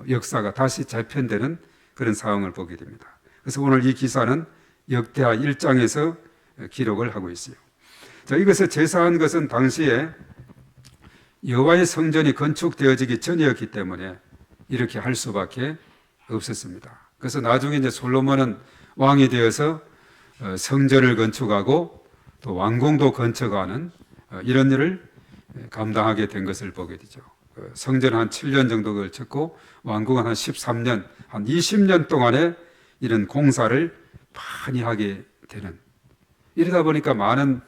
역사가 다시 재편되는 그런 상황을 보게 됩니다. 그래서 오늘 이 기사는 역대하 1장에서 기록을 하고 있어요. 자, 이것을 제사한 것은 당시에 여호와의 성전이 건축되어지기 전이었기 때문에 이렇게 할 수밖에 없었습니다. 그래서 나중에 이제 솔로몬은 왕이 되어서 성전을 건축하고 또 왕궁도 건축하는 이런 일을 감당하게 된 것을 보게 되죠. 성전 한 7년 정도 걸쳤고 왕궁은 한 13년, 한 20년 동안에 이런 공사를 많이 하게 되는, 이러다 보니까 많은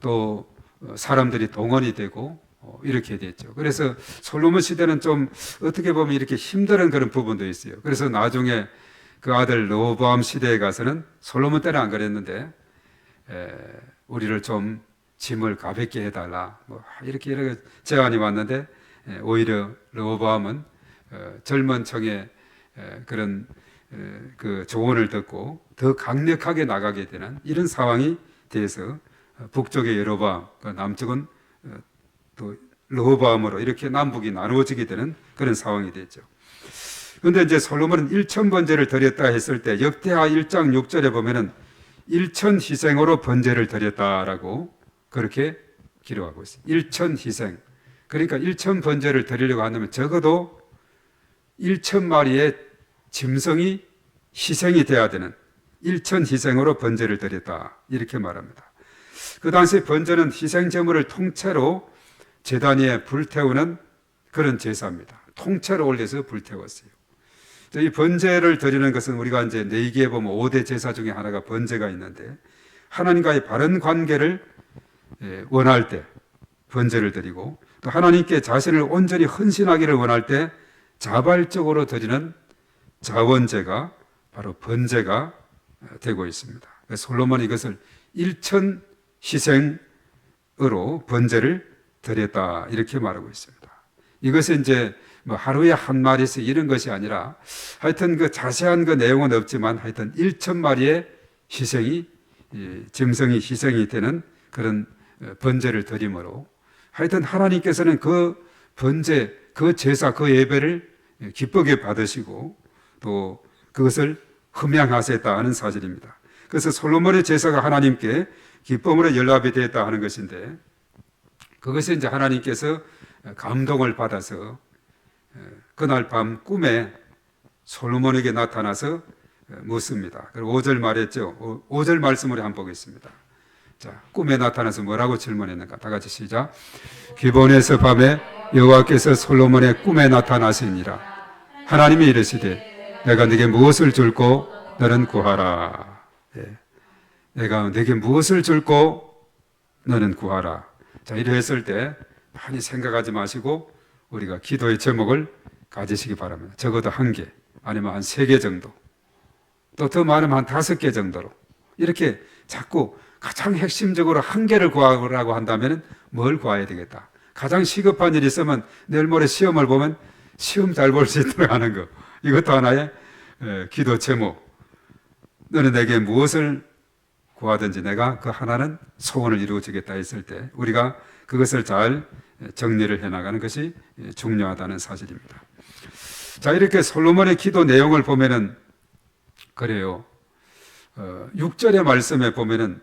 또 사람들이 동원이 되고 이렇게 됐죠. 그래서 솔로몬 시대는 좀 어떻게 보면 이렇게 힘든 그런 부분도 있어요. 그래서 나중에 그 아들 르호보암 시대에 가서는, 솔로몬 때는 안 그랬는데 우리를 좀 짐을 가볍게 해달라 뭐 이렇게 여러 제안이 왔는데, 오히려 르호보암은 젊은 층의 그런 그 조언을 듣고 더 강력하게 나가게 되는 이런 상황이 돼서 북쪽의 여로보암, 남쪽은 또 르호보암으로 이렇게 남북이 나누어지게 되는 그런 상황이 됐죠. 그런데 이제 솔로몬은 1000번제를 드렸다 했을 때 역대하 1장 6절에 보면은 1000 희생으로 번제를 드렸다라고 그렇게 기록하고 있어요. 1000 희생. 그러니까 1000 번제를 드리려고 한다면 적어도 1000마리의 짐승이 희생이 돼야 되는 1000 희생으로 번제를 드렸다 이렇게 말합니다. 그 당시 번제는 희생 제물을 통째로 제단 위에 불태우는 그런 제사입니다. 통째로 올려서 불태웠어요. 이 번제를 드리는 것은 우리가 이제 레위기에 보면 5대 제사 중에 하나가 번제가 있는데, 하나님과의 바른 관계를 원할 때 번제를 드리고, 또 하나님께 자신을 온전히 헌신하기를 원할 때 자발적으로 드리는 자원제가 바로 번제가 되고 있습니다. 그래서 솔로몬이 이것을 1000 희생으로 번제를 드렸다 이렇게 말하고 있습니다. 이것은 이제 뭐 하루에 한 마리씩 이런 것이 아니라, 하여튼 그 자세한 그 내용은 없지만 하여튼 1000마리의 희생이, 짐승이 희생이 되는 그런 번제를 드림으로, 하여튼 하나님께서는 그 번제, 그 제사, 그 예배를 기쁘게 받으시고 또 그것을 흠양하셨다 하는 사실입니다. 그래서 솔로몬의 제사가 하나님께 기쁨으로 연락이 되었다 하는 것인데, 그것이 이제 하나님께서 감동을 받아서 그날 밤 꿈에 솔로몬에게 나타나서 묻습니다. 그리고 5절 말했죠. 5절 말씀을 한번 보겠습니다. 자, 꿈에 나타나서 뭐라고 질문했는가? 다 같이 시작. 기브온에서 밤에 여호와께서 솔로몬의 꿈에 나타나시니라. 하나님이 이르시되 내가 네게 무엇을 줄고 너는 구하라. 내가 네게 무엇을 줄고 너는 구하라. 자, 이랬을 때 많이 생각하지 마시고 우리가 기도의 제목을 가지시기 바랍니다. 적어도 1개 아니면 한 3개 정도, 또 더 많으면 한 5개 정도로 이렇게 자꾸 가장 핵심적으로 1개를 구하라고 한다면 뭘 구해야 되겠다. 가장 시급한 일이 있으면 내일 모레 시험을 보면 시험 잘 볼 수 있도록 하는 거, 이것도 하나의 기도 제목. 너는 내게 무엇을 구하든지 내가 그 하나는 소원을 이루어주겠다 했을 때 우리가 그것을 잘 정리를 해나가는 것이 중요하다는 사실입니다. 자, 이렇게 솔로몬의 기도 내용을 보면은 그래요. 6절의 말씀에 보면은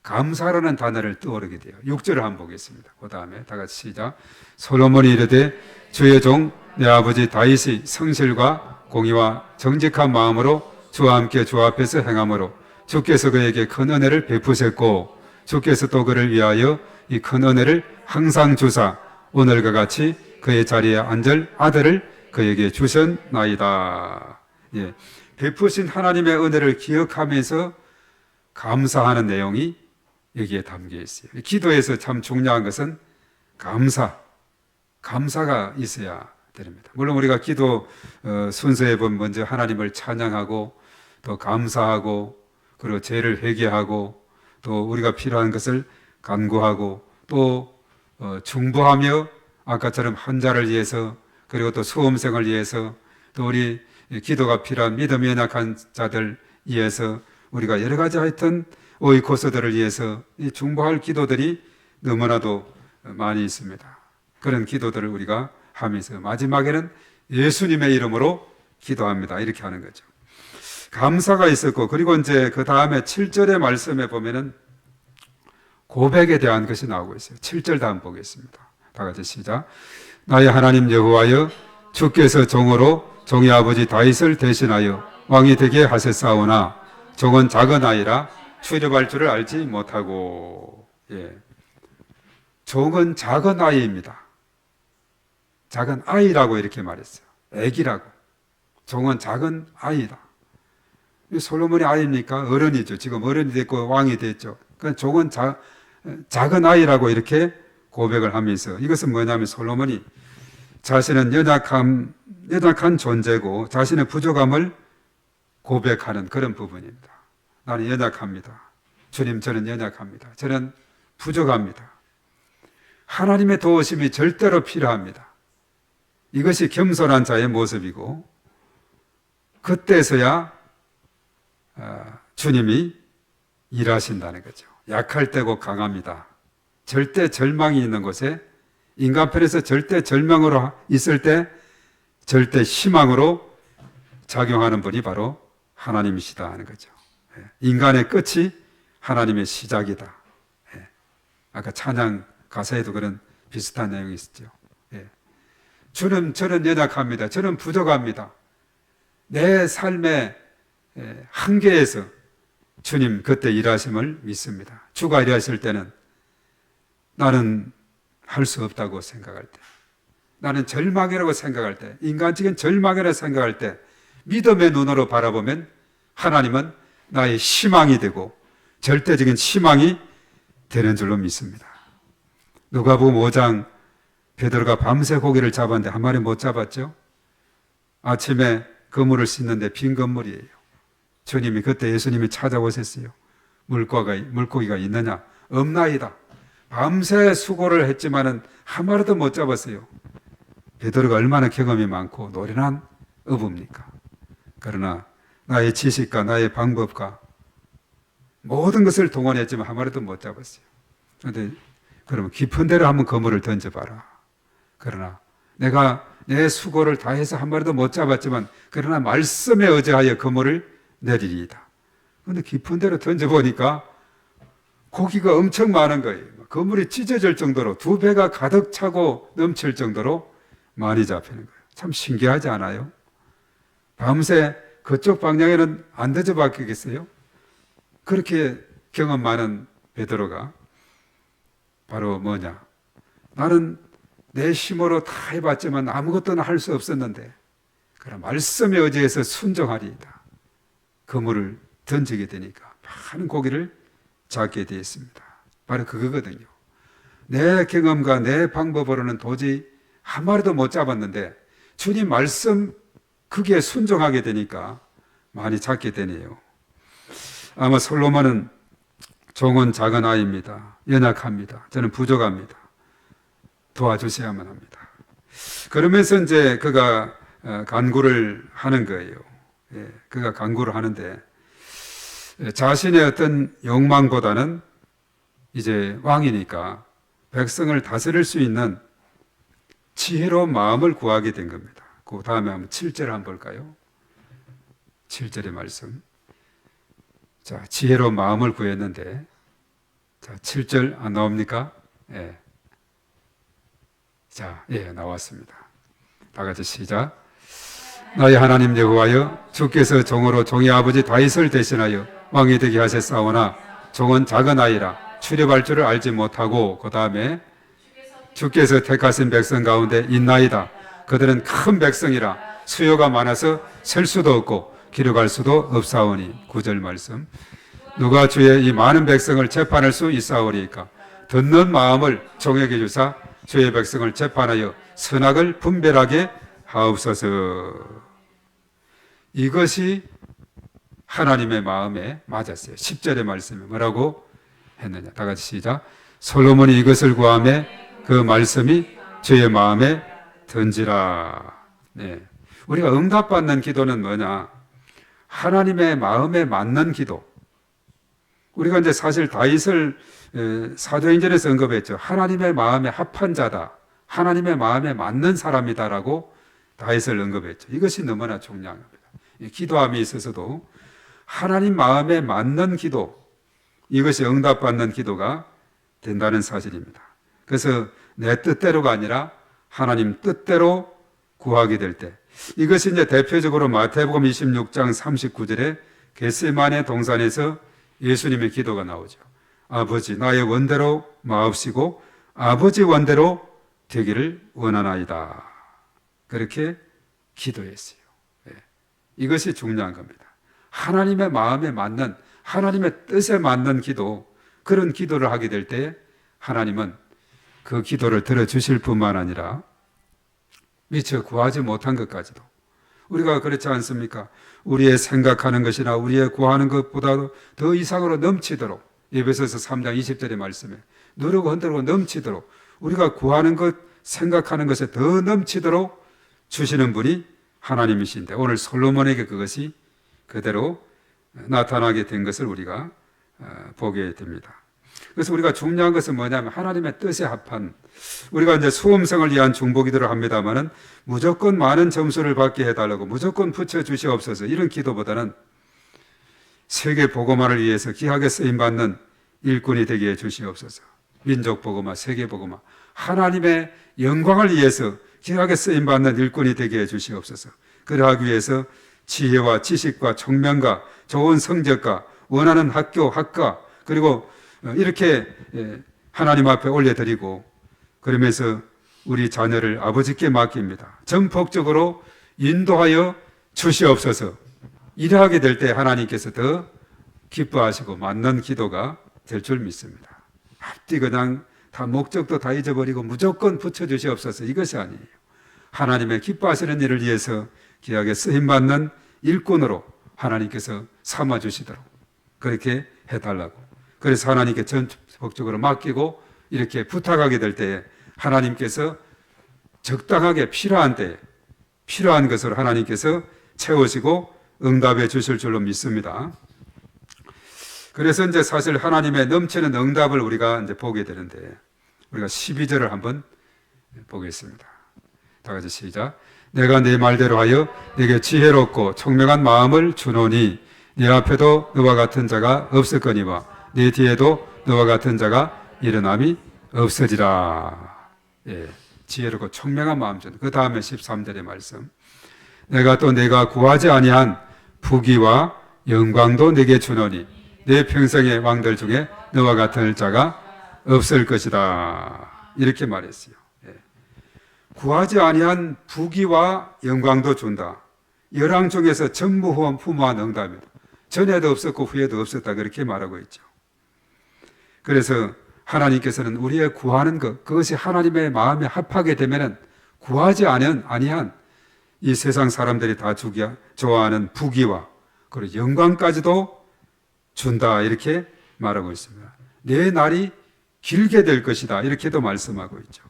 감사라는 단어를 떠오르게 돼요. 6절을 한번 보겠습니다. 그 다음에 다 같이 시작. 솔로몬이 이르되 주의 종 내 아버지 다윗이 성실과 공의와 정직한 마음으로 주와 함께 주 앞에서 행함으로 주께서 그에게 큰 은혜를 베푸셨고 주께서 또 그를 위하여 이 큰 은혜를 항상 주사 오늘과 같이 그의 자리에 앉을 아들을 그에게 주셨나이다. 예. 베푸신 하나님의 은혜를 기억하면서 감사하는 내용이 여기에 담겨 있어요. 기도에서 참 중요한 것은 감사가 있어야 됩니다. 물론 우리가 기도 순서에 보면 먼저 하나님을 찬양하고 또 감사하고 그리고 죄를 회개하고 또 우리가 필요한 것을 간구하고 또 중보하며 아까처럼 환자를 위해서 그리고 또 수험생을 위해서 또 우리 기도가 필요한 믿음이 연약한 자들 위해서 우리가 여러 가지 하여튼 오이코스들을 위해서 이 중보할 기도들이 너무나도 많이 있습니다. 그런 기도들을 우리가 하면서 마지막에는 예수님의 이름으로 기도합니다. 이렇게 하는 거죠. 감사가 있었고 그리고 이제 그 다음에 7절의 말씀에 보면은 고백에 대한 것이 나오고 있어요. 7절 다음 보겠습니다. 다 같이 시작. 나의 하나님 여호와여 주께서 종으로 종의 아버지 다윗을 대신하여 왕이 되게 하셨사오나 종은 작은 아이라 출입할 줄을 알지 못하고. 예. 종은 작은 아이입니다. 작은 아이라고 이렇게 말했어요. 애기라고. 종은 작은 아이다. 솔로몬이 아이입니까? 어른이죠. 지금 어른이 됐고 왕이 됐죠. 그러니까 종은 작은 아이라고 이렇게 고백을 하면서 이것은 뭐냐면 솔로몬이 자신은 연약한 존재고 자신의 부족함을 고백하는 그런 부분입니다. 나는 연약합니다. 주님, 저는 연약합니다. 저는 부족합니다. 하나님의 도우심이 절대로 필요합니다. 이것이 겸손한 자의 모습이고 그때서야 주님이 일하신다는 거죠. 약할 때고 강합니다. 절대 절망이 있는 곳에 인간편에서 절대 절망으로 있을 때 절대 희망으로 작용하는 분이 바로 하나님이시다 하는 거죠. 인간의 끝이 하나님의 시작이다. 아까 찬양 가사에도 그런 비슷한 내용이 있었죠. 저는 연약합니다. 저는 부족합니다. 내 삶의 한계에서 주님 그때 일하심을 믿습니다. 주가 일하실 때는 나는 할 수 없다고 생각할 때, 나는 절망이라고 생각할 때, 인간적인 절망이라고 생각할 때 믿음의 눈으로 바라보면 하나님은 나의 희망이 되고 절대적인 희망이 되는 줄로 믿습니다. 누가복음 5장 베드로가 밤새 고기를 잡았는데 한 마리 못 잡았죠. 아침에 그물을 씻는데 빈 그물이에요. 주님이 그때 예수님이 찾아오셨어요. 물고기가 있느냐? 없나이다. 밤새 수고를 했지만은 한 마리도 못 잡았어요. 베드로가 얼마나 경험이 많고 노련한 어부입니까? 그러나 나의 지식과 나의 방법과 모든 것을 동원했지만 한 마리도 못 잡았어요. 그런데 그러면 깊은 데로 한번 그물을 던져봐라. 그러나 내가 내 수고를 다해서 한 마리도 못 잡았지만 그러나 말씀에 의지하여 그물을 내리리이다. 그런데 깊은 데로 던져보니까 고기가 엄청 많은 거예요. 그물이 찢어질 정도로 2배가 가득 차고 넘칠 정도로 많이 잡히는 거예요. 참 신기하지 않아요? 밤새 그쪽 방향에는 안 던져봤겠어요? 그렇게 경험 많은 베드로가 바로 뭐냐? 나는 내 힘으로 다 해봤지만 아무것도 할 수 없었는데 그럼 말씀에 의지해서 순종하리이다. 그물을 던지게 되니까 많은 고기를 잡게 되었습니다. 바로 그거거든요. 내 경험과 내 방법으로는 도저히 한 마리도 못 잡았는데 주님 말씀 그게 순종하게 되니까 많이 잡게 되네요. 아마 솔로몬은 종은 작은 아이입니다. 연약합니다. 저는 부족합니다. 도와주셔야만 합니다. 그러면서 이제 그가 간구를 하는 거예요. 그가 간구를 하는데 자신의 어떤 욕망보다는 이제 왕이니까 백성을 다스릴 수 있는 지혜로운 마음을 구하게 된 겁니다. 그 다음에 한번 7절 한번 볼까요? 7절의 말씀. 자, 지혜로운 마음을 구했는데, 자, 7절 안 나옵니까? 예. 자, 예, 나왔습니다. 다 같이 시작. 나의 하나님 여호와여, 주께서 종으로 종의 아버지 다윗을 대신하여 왕이 되게 하셨사오나 종은 작은 아이라 출입할 줄을 알지 못하고 그 다음에 주께서 택하신 백성 가운데 있나이다. 그들은 큰 백성이라 수요가 많아서 셀 수도 없고 기록할 수도 없사오니. 9절 말씀. 누가 주의 이 많은 백성을 재판할 수 있사오리이까. 듣는 마음을 종에게 주사 주의 백성을 재판하여 선악을 분별하게 하옵소서. 이것이 하나님의 마음에 맞았어요. 10절의 말씀에 뭐라고 했느냐. 다 같이 시작. 솔로몬이 이것을 구하매 그 말씀이 주의 마음에 든지라. 네. 우리가 응답받는 기도는 뭐냐? 하나님의 마음에 맞는 기도. 우리가 이제 사실 다윗을 사도행전에서 언급했죠. 하나님의 마음에 합한 자다. 하나님의 마음에 맞는 사람이다라고 다윗을 언급했죠. 이것이 너무나 중요한 겁니다. 기도함에 있어서도 하나님 마음에 맞는 기도, 이것이 응답받는 기도가 된다는 사실입니다. 그래서 내 뜻대로가 아니라 하나님 뜻대로 구하게 될 때, 이것이 이제 대표적으로 마태복음 26장 39절에 겟세마네 동산에서 예수님의 기도가 나오죠. 아버지, 나의 원대로 마옵시고 아버지 원대로 되기를 원하나이다. 그렇게 기도했어요. 네. 이것이 중요한 겁니다. 하나님의 마음에 맞는, 하나님의 뜻에 맞는 기도, 그런 기도를 하게 될 때 하나님은 그 기도를 들어주실 뿐만 아니라 미처 구하지 못한 것까지도, 우리가 그렇지 않습니까? 우리의 생각하는 것이나 우리의 구하는 것보다 더 이상으로 넘치도록, 에베소서 3장 20절의 말씀에 누르고 흔들고 넘치도록, 우리가 구하는 것, 생각하는 것에 더 넘치도록 주시는 분이 하나님이신데, 오늘 솔로몬에게 그것이 그대로 나타나게 된 것을 우리가 보게 됩니다. 그래서 우리가 중요한 것은 뭐냐면 하나님의 뜻에 합한, 우리가 이제 수험생을 위한 중보기도를 합니다만은 무조건 많은 점수를 받게 해달라고, 무조건 붙여 주시옵소서, 이런 기도보다는 세계 복음화를 위해서 귀하게 쓰임 받는 일꾼이 되게 해 주시옵소서. 민족 복음화, 세계 복음화, 하나님의 영광을 위해서 귀하게 쓰임 받는 일꾼이 되게 해 주시옵소서. 그러하기 위해서 지혜와 지식과 총명과 좋은 성적과 원하는 학교, 학과, 그리고 이렇게 하나님 앞에 올려드리고, 그러면서 우리 자녀를 아버지께 맡깁니다. 전폭적으로 인도하여 주시옵소서. 일하게 될 때 하나님께서 더 기뻐하시고 맞는 기도가 될 줄 믿습니다. 앞뒤 그냥 다 목적도 다 잊어버리고 무조건 붙여주시옵소서, 이것이 아니에요. 하나님의 기뻐하시는 일을 위해서 귀하게 쓰임받는 일꾼으로 하나님께서 삼아주시도록 그렇게 해달라고. 그래서 하나님께 전폭적으로 맡기고 이렇게 부탁하게 될 때에 하나님께서 적당하게 필요한 때에 필요한 것을 하나님께서 채우시고 응답해 주실 줄로 믿습니다. 그래서 이제 사실 하나님의 넘치는 응답을 우리가 이제 보게 되는데, 우리가 12절을 한번 보겠습니다. 다 같이 시작. 내가 네 말대로 하여 네게 지혜롭고 총명한 마음을 주노니 네 앞에도 너와 같은 자가 없을거니와 네 뒤에도 너와 같은 자가 일어남이 없어지라. 예, 지혜롭고 총명한 마음 준. 그 다음에 13절의 말씀. 내가 또 네가 구하지 아니한 부귀와 영광도 네게 주노니 내 평생의 왕들 중에 너와 같은 자가 없을 것이다. 이렇게 말했어요. 예. 구하지 아니한 부귀와 영광도 준다. 열왕 중에서 전무후무한 응답입니다. 전에도 없었고 후에도 없었다, 그렇게 말하고 있죠. 그래서 하나님께서는 우리의 구하는 것, 그것이 하나님의 마음에 합하게 되면은 구하지 아니한 이 세상 사람들이 다 좋아하는 부귀와 그리고 영광까지도 준다, 이렇게 말하고 있습니다. 내 날이 길게 될 것이다, 이렇게도 말씀하고 있죠.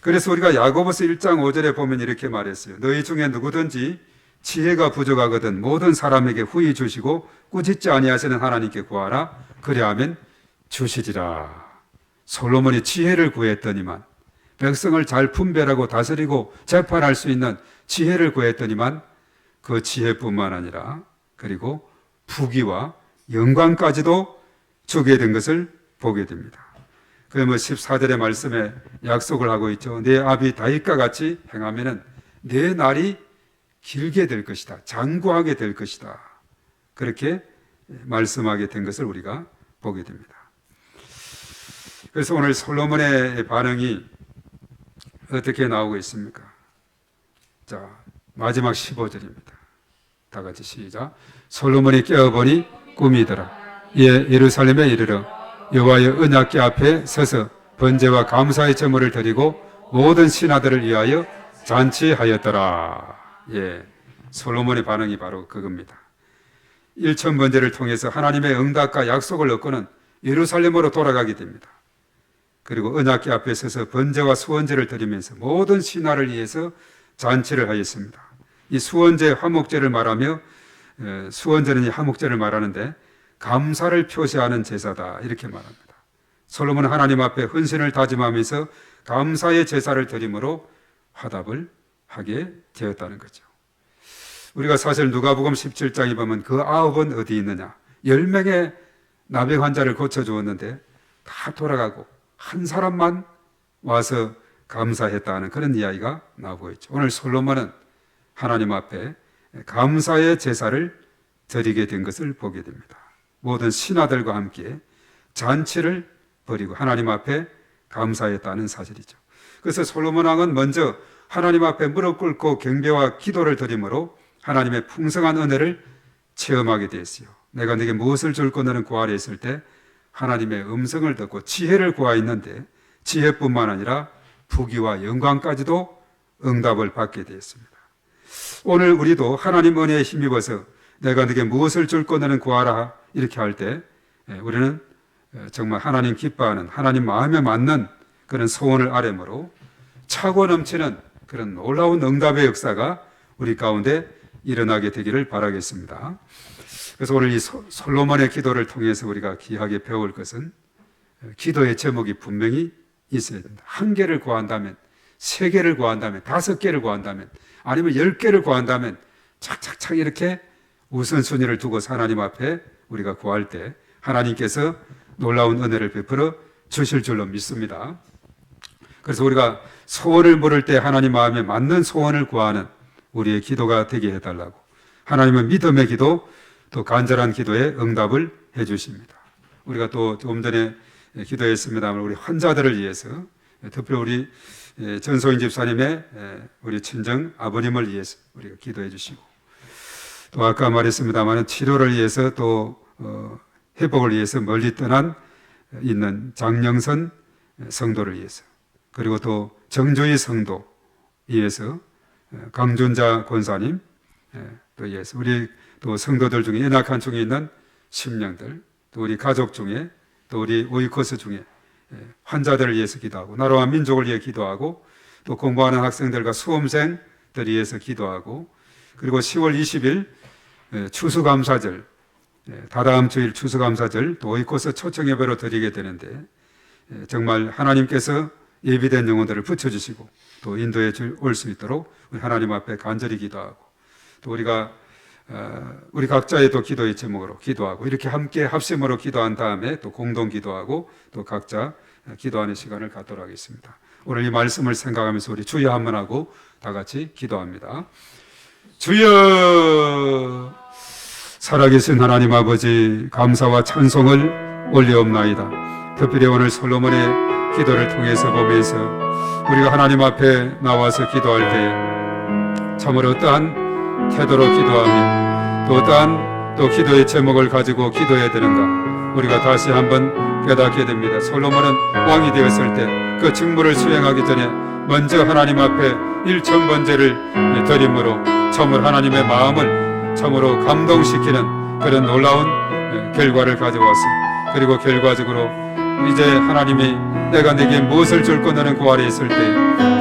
그래서 우리가 야고보서 1장 5절에 보면 이렇게 말했어요. 너희 중에 누구든지 지혜가 부족하거든 모든 사람에게 후히 주시고 꾸짖지 아니하시는 하나님께 구하라. 그리하면 주시리라. 솔로몬이 지혜를 구했더니만, 백성을 잘 분별하고 다스리고 재판할 수 있는 지혜를 구했더니만 그 지혜뿐만 아니라 그리고 부귀와 영광까지도 주게 된 것을 보게 됩니다. 그러면 14절의 말씀에 약속을 하고 있죠. 내 아비 다윗과 같이 행하면은 내 날이 길게 될 것이다, 장구하게 될 것이다, 그렇게 말씀하게 된 것을 우리가 보게 됩니다. 그래서 오늘 솔로몬의 반응이 어떻게 나오고 있습니까? 자, 마지막 15절입니다. 다 같이 시작. 솔로몬이 깨어보니 꿈이더라. 이에 예루살렘에 이르러 여호와의 언약궤 앞에 서서 번제와 감사의 제물을 드리고 모든 신하들을 위하여 잔치하였더라. 예, 솔로몬의 반응이 바로 그겁니다. 일천 번제를 통해서 하나님의 응답과 약속을 얻고는 예루살렘으로 돌아가게 됩니다. 그리고 언약궤 앞에 서서 번제와 수원제를 드리면서 모든 신하를 위해서 잔치를 하였습니다. 이 수원제, 화목제를 말하며 수원제는 이 화목제를 말하는데 감사를 표시하는 제사다 이렇게 말합니다. 솔로몬은 하나님 앞에 헌신을 다짐하면서 감사의 제사를 드림으로 화답을 하게 되었다는 거죠. 우리가 사실 누가복음 17장에 보면 그 9은 어디 있느냐? 10명의 나병 환자를 고쳐주었는데 다 돌아가고 한 사람만 와서 감사했다는 그런 이야기가 나오고 있죠. 오늘 솔로몬은 하나님 앞에 감사의 제사를 드리게 된 것을 보게 됩니다. 모든 신하들과 함께 잔치를 벌이고 하나님 앞에 감사했다는 사실이죠. 그래서 솔로몬 왕은 먼저 하나님 앞에 무릎 꿇고 경배와 기도를 드림으로 하나님의 풍성한 은혜를 체험하게 되었어요. 내가 네게 무엇을 줄 거냐는 구하려 했을 때 하나님의 음성을 듣고 지혜를 구하였는데 지혜뿐만 아니라 부귀와 영광까지도 응답을 받게 되었습니다. 오늘 우리도 하나님 은혜에 힘입어서 내가 네게 무엇을 줄 거냐는 구하라 이렇게 할 때 우리는 정말 하나님 기뻐하는 하나님 마음에 맞는 그런 소원을 아뢰므로 차고 넘치는 그런 놀라운 응답의 역사가 우리 가운데 일어나게 되기를 바라겠습니다. 그래서 오늘 이 솔로몬의 기도를 통해서 우리가 귀하게 배울 것은 기도의 제목이 분명히 있어야 된다. 1개를 구한다면, 3개를 구한다면, 5개를 구한다면, 아니면 10개를 구한다면 착착착 이렇게 우선순위를 두고 하나님 앞에 우리가 구할 때 하나님께서 놀라운 은혜를 베풀어 주실 줄로 믿습니다. 그래서 우리가 소원을 물을 때 하나님 마음에 맞는 소원을 구하는 우리의 기도가 되게 해달라고 하나님은 믿음의 기도 또 간절한 기도에 응답을 해주십니다. 우리가 또 조금 전에 기도했습니다만 우리 환자들을 위해서 특별히 우리 전소인 집사님의 우리 친정 아버님을 위해서 우리가 기도해 주시고 또 아까 말했습니다만 치료를 위해서 또 회복을 위해서 멀리 떠난 있는 장영선 성도를 위해서 그리고 또 정주희 성도 위해서 강준자 권사님 또 위해서 우리 또 성도들 중에 연약한 중에 있는 심령들 또 우리 가족 중에 또 우리 오이코스 중에 환자들을 위해서 기도하고 나라와 민족을 위해 기도하고 또 공부하는 학생들과 수험생들 위해서 기도하고 그리고 10월 20일 추수감사절 다다음 주일 추수감사절 또 오이코스 초청예배로 드리게 되는데 정말 하나님께서 예비된 영혼들을 붙여주시고 또 인도해 올 수 있도록 우리 하나님 앞에 간절히 기도하고 또 우리가 우리 각자의 또 기도의 제목으로 기도하고 이렇게 함께 합심으로 기도한 다음에 또 공동 기도하고 또 각자 기도하는 시간을 갖도록 하겠습니다. 오늘 이 말씀을 생각하면서 우리 주여 한번 하고 다 같이 기도합니다. 주여 살아계신 하나님 아버지 감사와 찬송을 올리옵나이다. 특별히 오늘 솔로몬의 기도를 통해서 보면서 우리가 하나님 앞에 나와서 기도할 때 참으로 어떠한 태도로 기도하며 또 어떠한 또 기도의 제목을 가지고 기도해야 되는가 우리가 다시 한번 깨닫게 됩니다. 솔로몬은 왕이 되었을 때 그 직무를 수행하기 전에 먼저 하나님 앞에 1000번제를 드림으로 참으로 하나님의 마음을 참으로 감동시키는 그런 놀라운 결과를 가져왔습니다. 그리고 결과적으로 이제 하나님이 내가 네게 무엇을 줄 거냐는 구하려 했을 때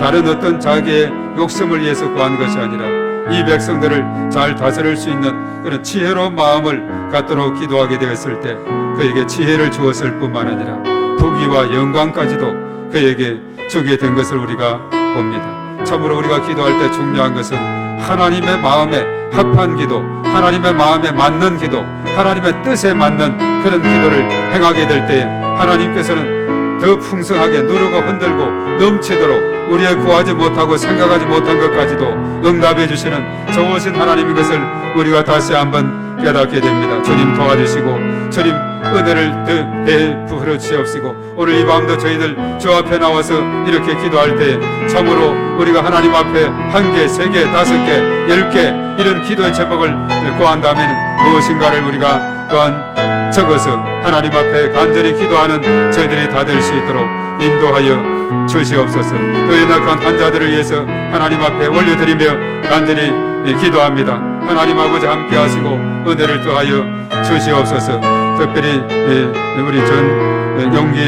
다른 어떤 자기의 욕심을 위해서 구한 것이 아니라 이 백성들을 잘 다스릴 수 있는 그런 지혜로운 마음을 갖도록 기도하게 되었을 때 그에게 지혜를 주었을 뿐만 아니라 부귀와 영광까지도 그에게 주게 된 것을 우리가 봅니다. 참으로 우리가 기도할 때 중요한 것은 하나님의 마음에 합한 기도, 하나님의 마음에 맞는 기도, 하나님의 뜻에 맞는 그런 기도를 행하게 될 때 하나님께서는 더 풍성하게 누르고 흔들고 넘치도록 우리의 구하지 못하고 생각하지 못한 것까지도 응답해 주시는 좋으신 하나님인 것을 우리가 다시 한번 깨닫게 됩니다. 주님 도와주시고 주님 은혜를 베풀어 주시옵시고 오늘 이 밤도 저희들 주 앞에 나와서 이렇게 기도할 때 참으로 우리가 하나님 앞에 1개, 3개, 5개, 10개 이런 기도의 제목을 구한다면 무엇인가를 우리가 또한 적어서 하나님 앞에 간절히 기도하는 저희들이 다 될 수 있도록 인도하여 주시옵소서. 또 연약한 환자들을 위해서 하나님 앞에 올려드리며 간절히 기도합니다. 하나님 아버지 함께 하시고 은혜를 더하여 주시옵소서. 특별히 우리 전 용기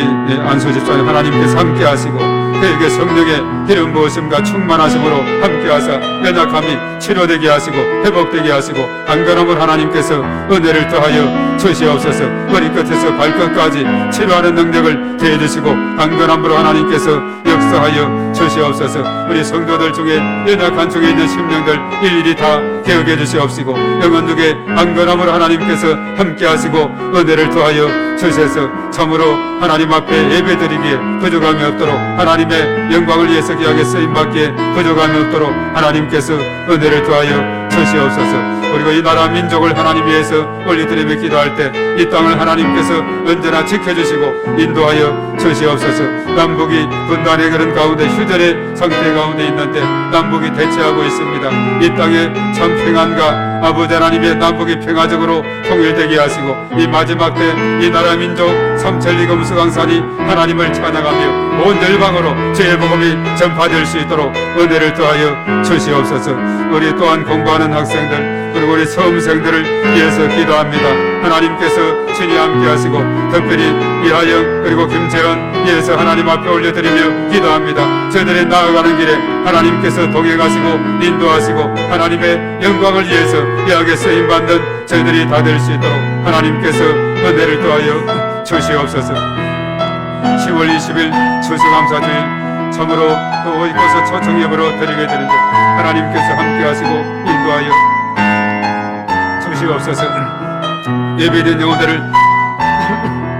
안수 집사님 하나님께서 함께 하시고 그에게 성령의 기름 부으심과 충만하심으로 함께 하사 연약함이 치료되게 하시고 회복되게 하시고 안전함을 하나님께서 은혜를 더하여 주시옵소서. 머리끝에서 발끝까지 치료하는 능력을 더해주시고 안전함으로 하나님께서 역사하여 주시옵소서. 우리 성도들 중에 연약한 중에 있는 심령들 일일이 다 개혁해 주시옵시고 영혼중에 안전함으로 하나님께서 함께 하시고 은혜를 더하여 주셔서 참으로 하나님 앞에 예배드리기에 부족함이 없도록 하나님의 영광을 위해서 귀하게 쓰임받기에 부족함이 없도록 하나님께서 은혜를 더하여 주시옵소서. 그리고 이 나라 민족을 하나님 위해서 올려드리며 기도할 때 이 땅을 하나님께서 언제나 지켜주시고 인도하여 주시옵소서. 남북이 분단의 그런 가운데 휴전의 상태 가운데 있는데 남북이 대치하고 있습니다. 이 땅에 참 평안과 아버지 하나님의 남북이 평화적으로 통일되게 하시고 이 마지막 때 이 나라 민족 삼천리 금수강산이 하나님을 찬양하며 온 열방으로 주의 복음이 전파될 수 있도록 은혜를 더하여 주시옵소서. 우리 또한 공부하는 학생들 그리고 우리 수험생들을 위해서 기도합니다. 하나님께서 친히 함께 하시고 특별히 이하영 그리고 김재원 위해서 하나님 앞에 올려드리며 기도합니다. 저들이 나아가는 길에 하나님께서 동행하시고 인도하시고 하나님의 영광을 위해서 귀하게 쓰임받는 저희들이 다 될 수 있도록 하나님께서 은혜를 더하여 주시옵소서. 10월 20일 추수감사주일 참으로 또 오이코스 초청예배로 드리게 되는데 하나님께서 함께 하시고 인도하여 주시옵소서. 예배된 영혼들을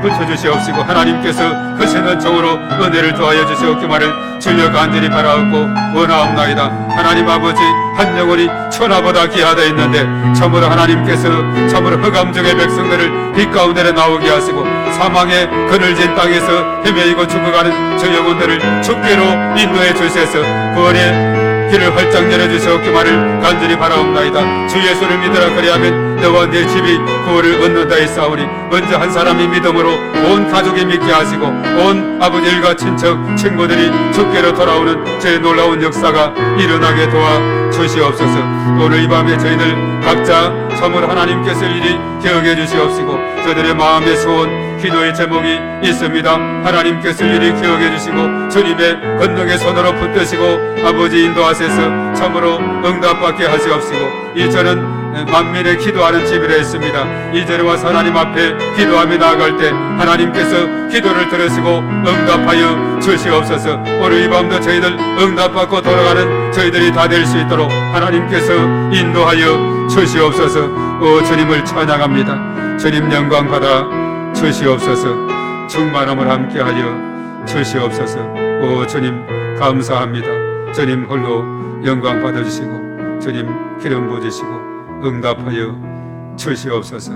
붙여주시옵시고 하나님께서 크시는 종으로 은혜를 더하여 주시옵기만을 주여 간절히 바라옵고 원하옵나이다. 하나님 아버지 한 영혼이 천하보다 귀하다 했는데 참으로 하나님께서 참으로 흑암중의 백성들을 빛 가운데 나오게 하시고 사망의 그늘진 땅에서 헤매이고 죽어가는 저 영혼들을 주께로 인도해 주셔서 구원의 길을 활짝 열어주시옵기만을 간절히 바라옵나이다. 주 예수를 믿으라 그리하면 너와 내 집이 구원을 얻는다 했사오니 먼저 한 사람이 믿음으로 온 가족이 믿게 하시고 온 아버지 일가 친척 친구들이 주께로 돌아오는 제 놀라운 역사가 일어나게 도와 주시옵소서. 오늘 이 밤에 저희들 각자 참으로 하나님께서 일이 기억해 주시옵시고 저들의 마음의 소원 기도의 제목이 있습니다. 하나님께서 일이 기억해 주시고 주님의 권능의 손으로 붙드시고 아버지 인도하셔서 참으로 응답받게 하시옵시고 이절은 만민의 기도하는 집이라 했습니다. 이절에 와서 하나님 앞에 기도하며 나아갈 때 하나님께서 기도를 들으시고 응답하여 주시옵소서. 오늘 이 밤도 저희들 응답받고 돌아가는 저희들이 다 될 수 있도록 하나님께서 인도하여 주시옵소서. 오 주님을 찬양합니다. 주님 영광 받아 주시옵소서. 충만함을 함께하여 주시옵소서. 오 주님 감사합니다. 주님 홀로 영광 받아주시고 주님 기름 부으시고 응답하여 주시옵소서.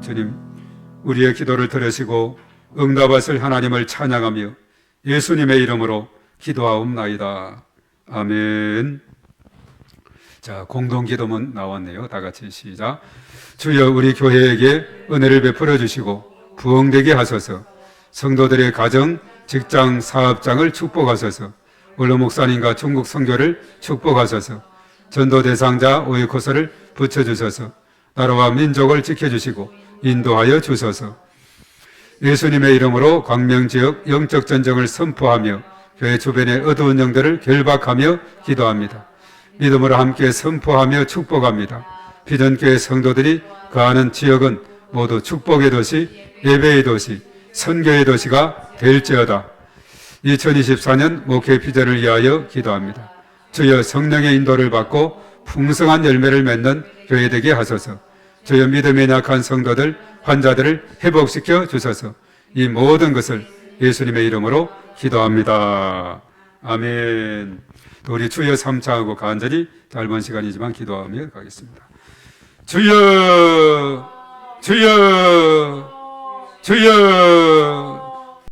주님 우리의 기도를 들으시고 응답하실 하나님을 찬양하며 예수님의 이름으로 기도하옵나이다. 아멘. 자, 공동기도문 나왔네요. 다 같이 시작. 주여 우리 교회에게 은혜를 베풀어 주시고 부흥되게 하소서. 성도들의 가정, 직장, 사업장을 축복하소서. 원로 목사님과 중국 선교를 축복하소서. 전도 대상자 오이코스를 붙여주소서. 나라와 민족을 지켜주시고 인도하여 주소서. 예수님의 이름으로 광명지역 영적 전쟁을 선포하며 교회 주변의 어두운 영들을 결박하며 기도합니다. 믿음으로 함께 선포하며 축복합니다. 비전교회 성도들이 거하는 지역은 모두 축복의 도시, 예배의 도시, 선교의 도시가 될지어다. 2024년 목회 비전을 위하여 기도합니다. 주여 성령의 인도를 받고 풍성한 열매를 맺는 교회 되게 하소서. 주여 믿음에 약한 성도들, 환자들을 회복시켜 주소서. 이 모든 것을 예수님의 이름으로 기도합니다. 아멘. 또 우리 주여 삼창하고 간절히 짧은 시간이지만 기도하며 가겠습니다. 주여, 주여, 주여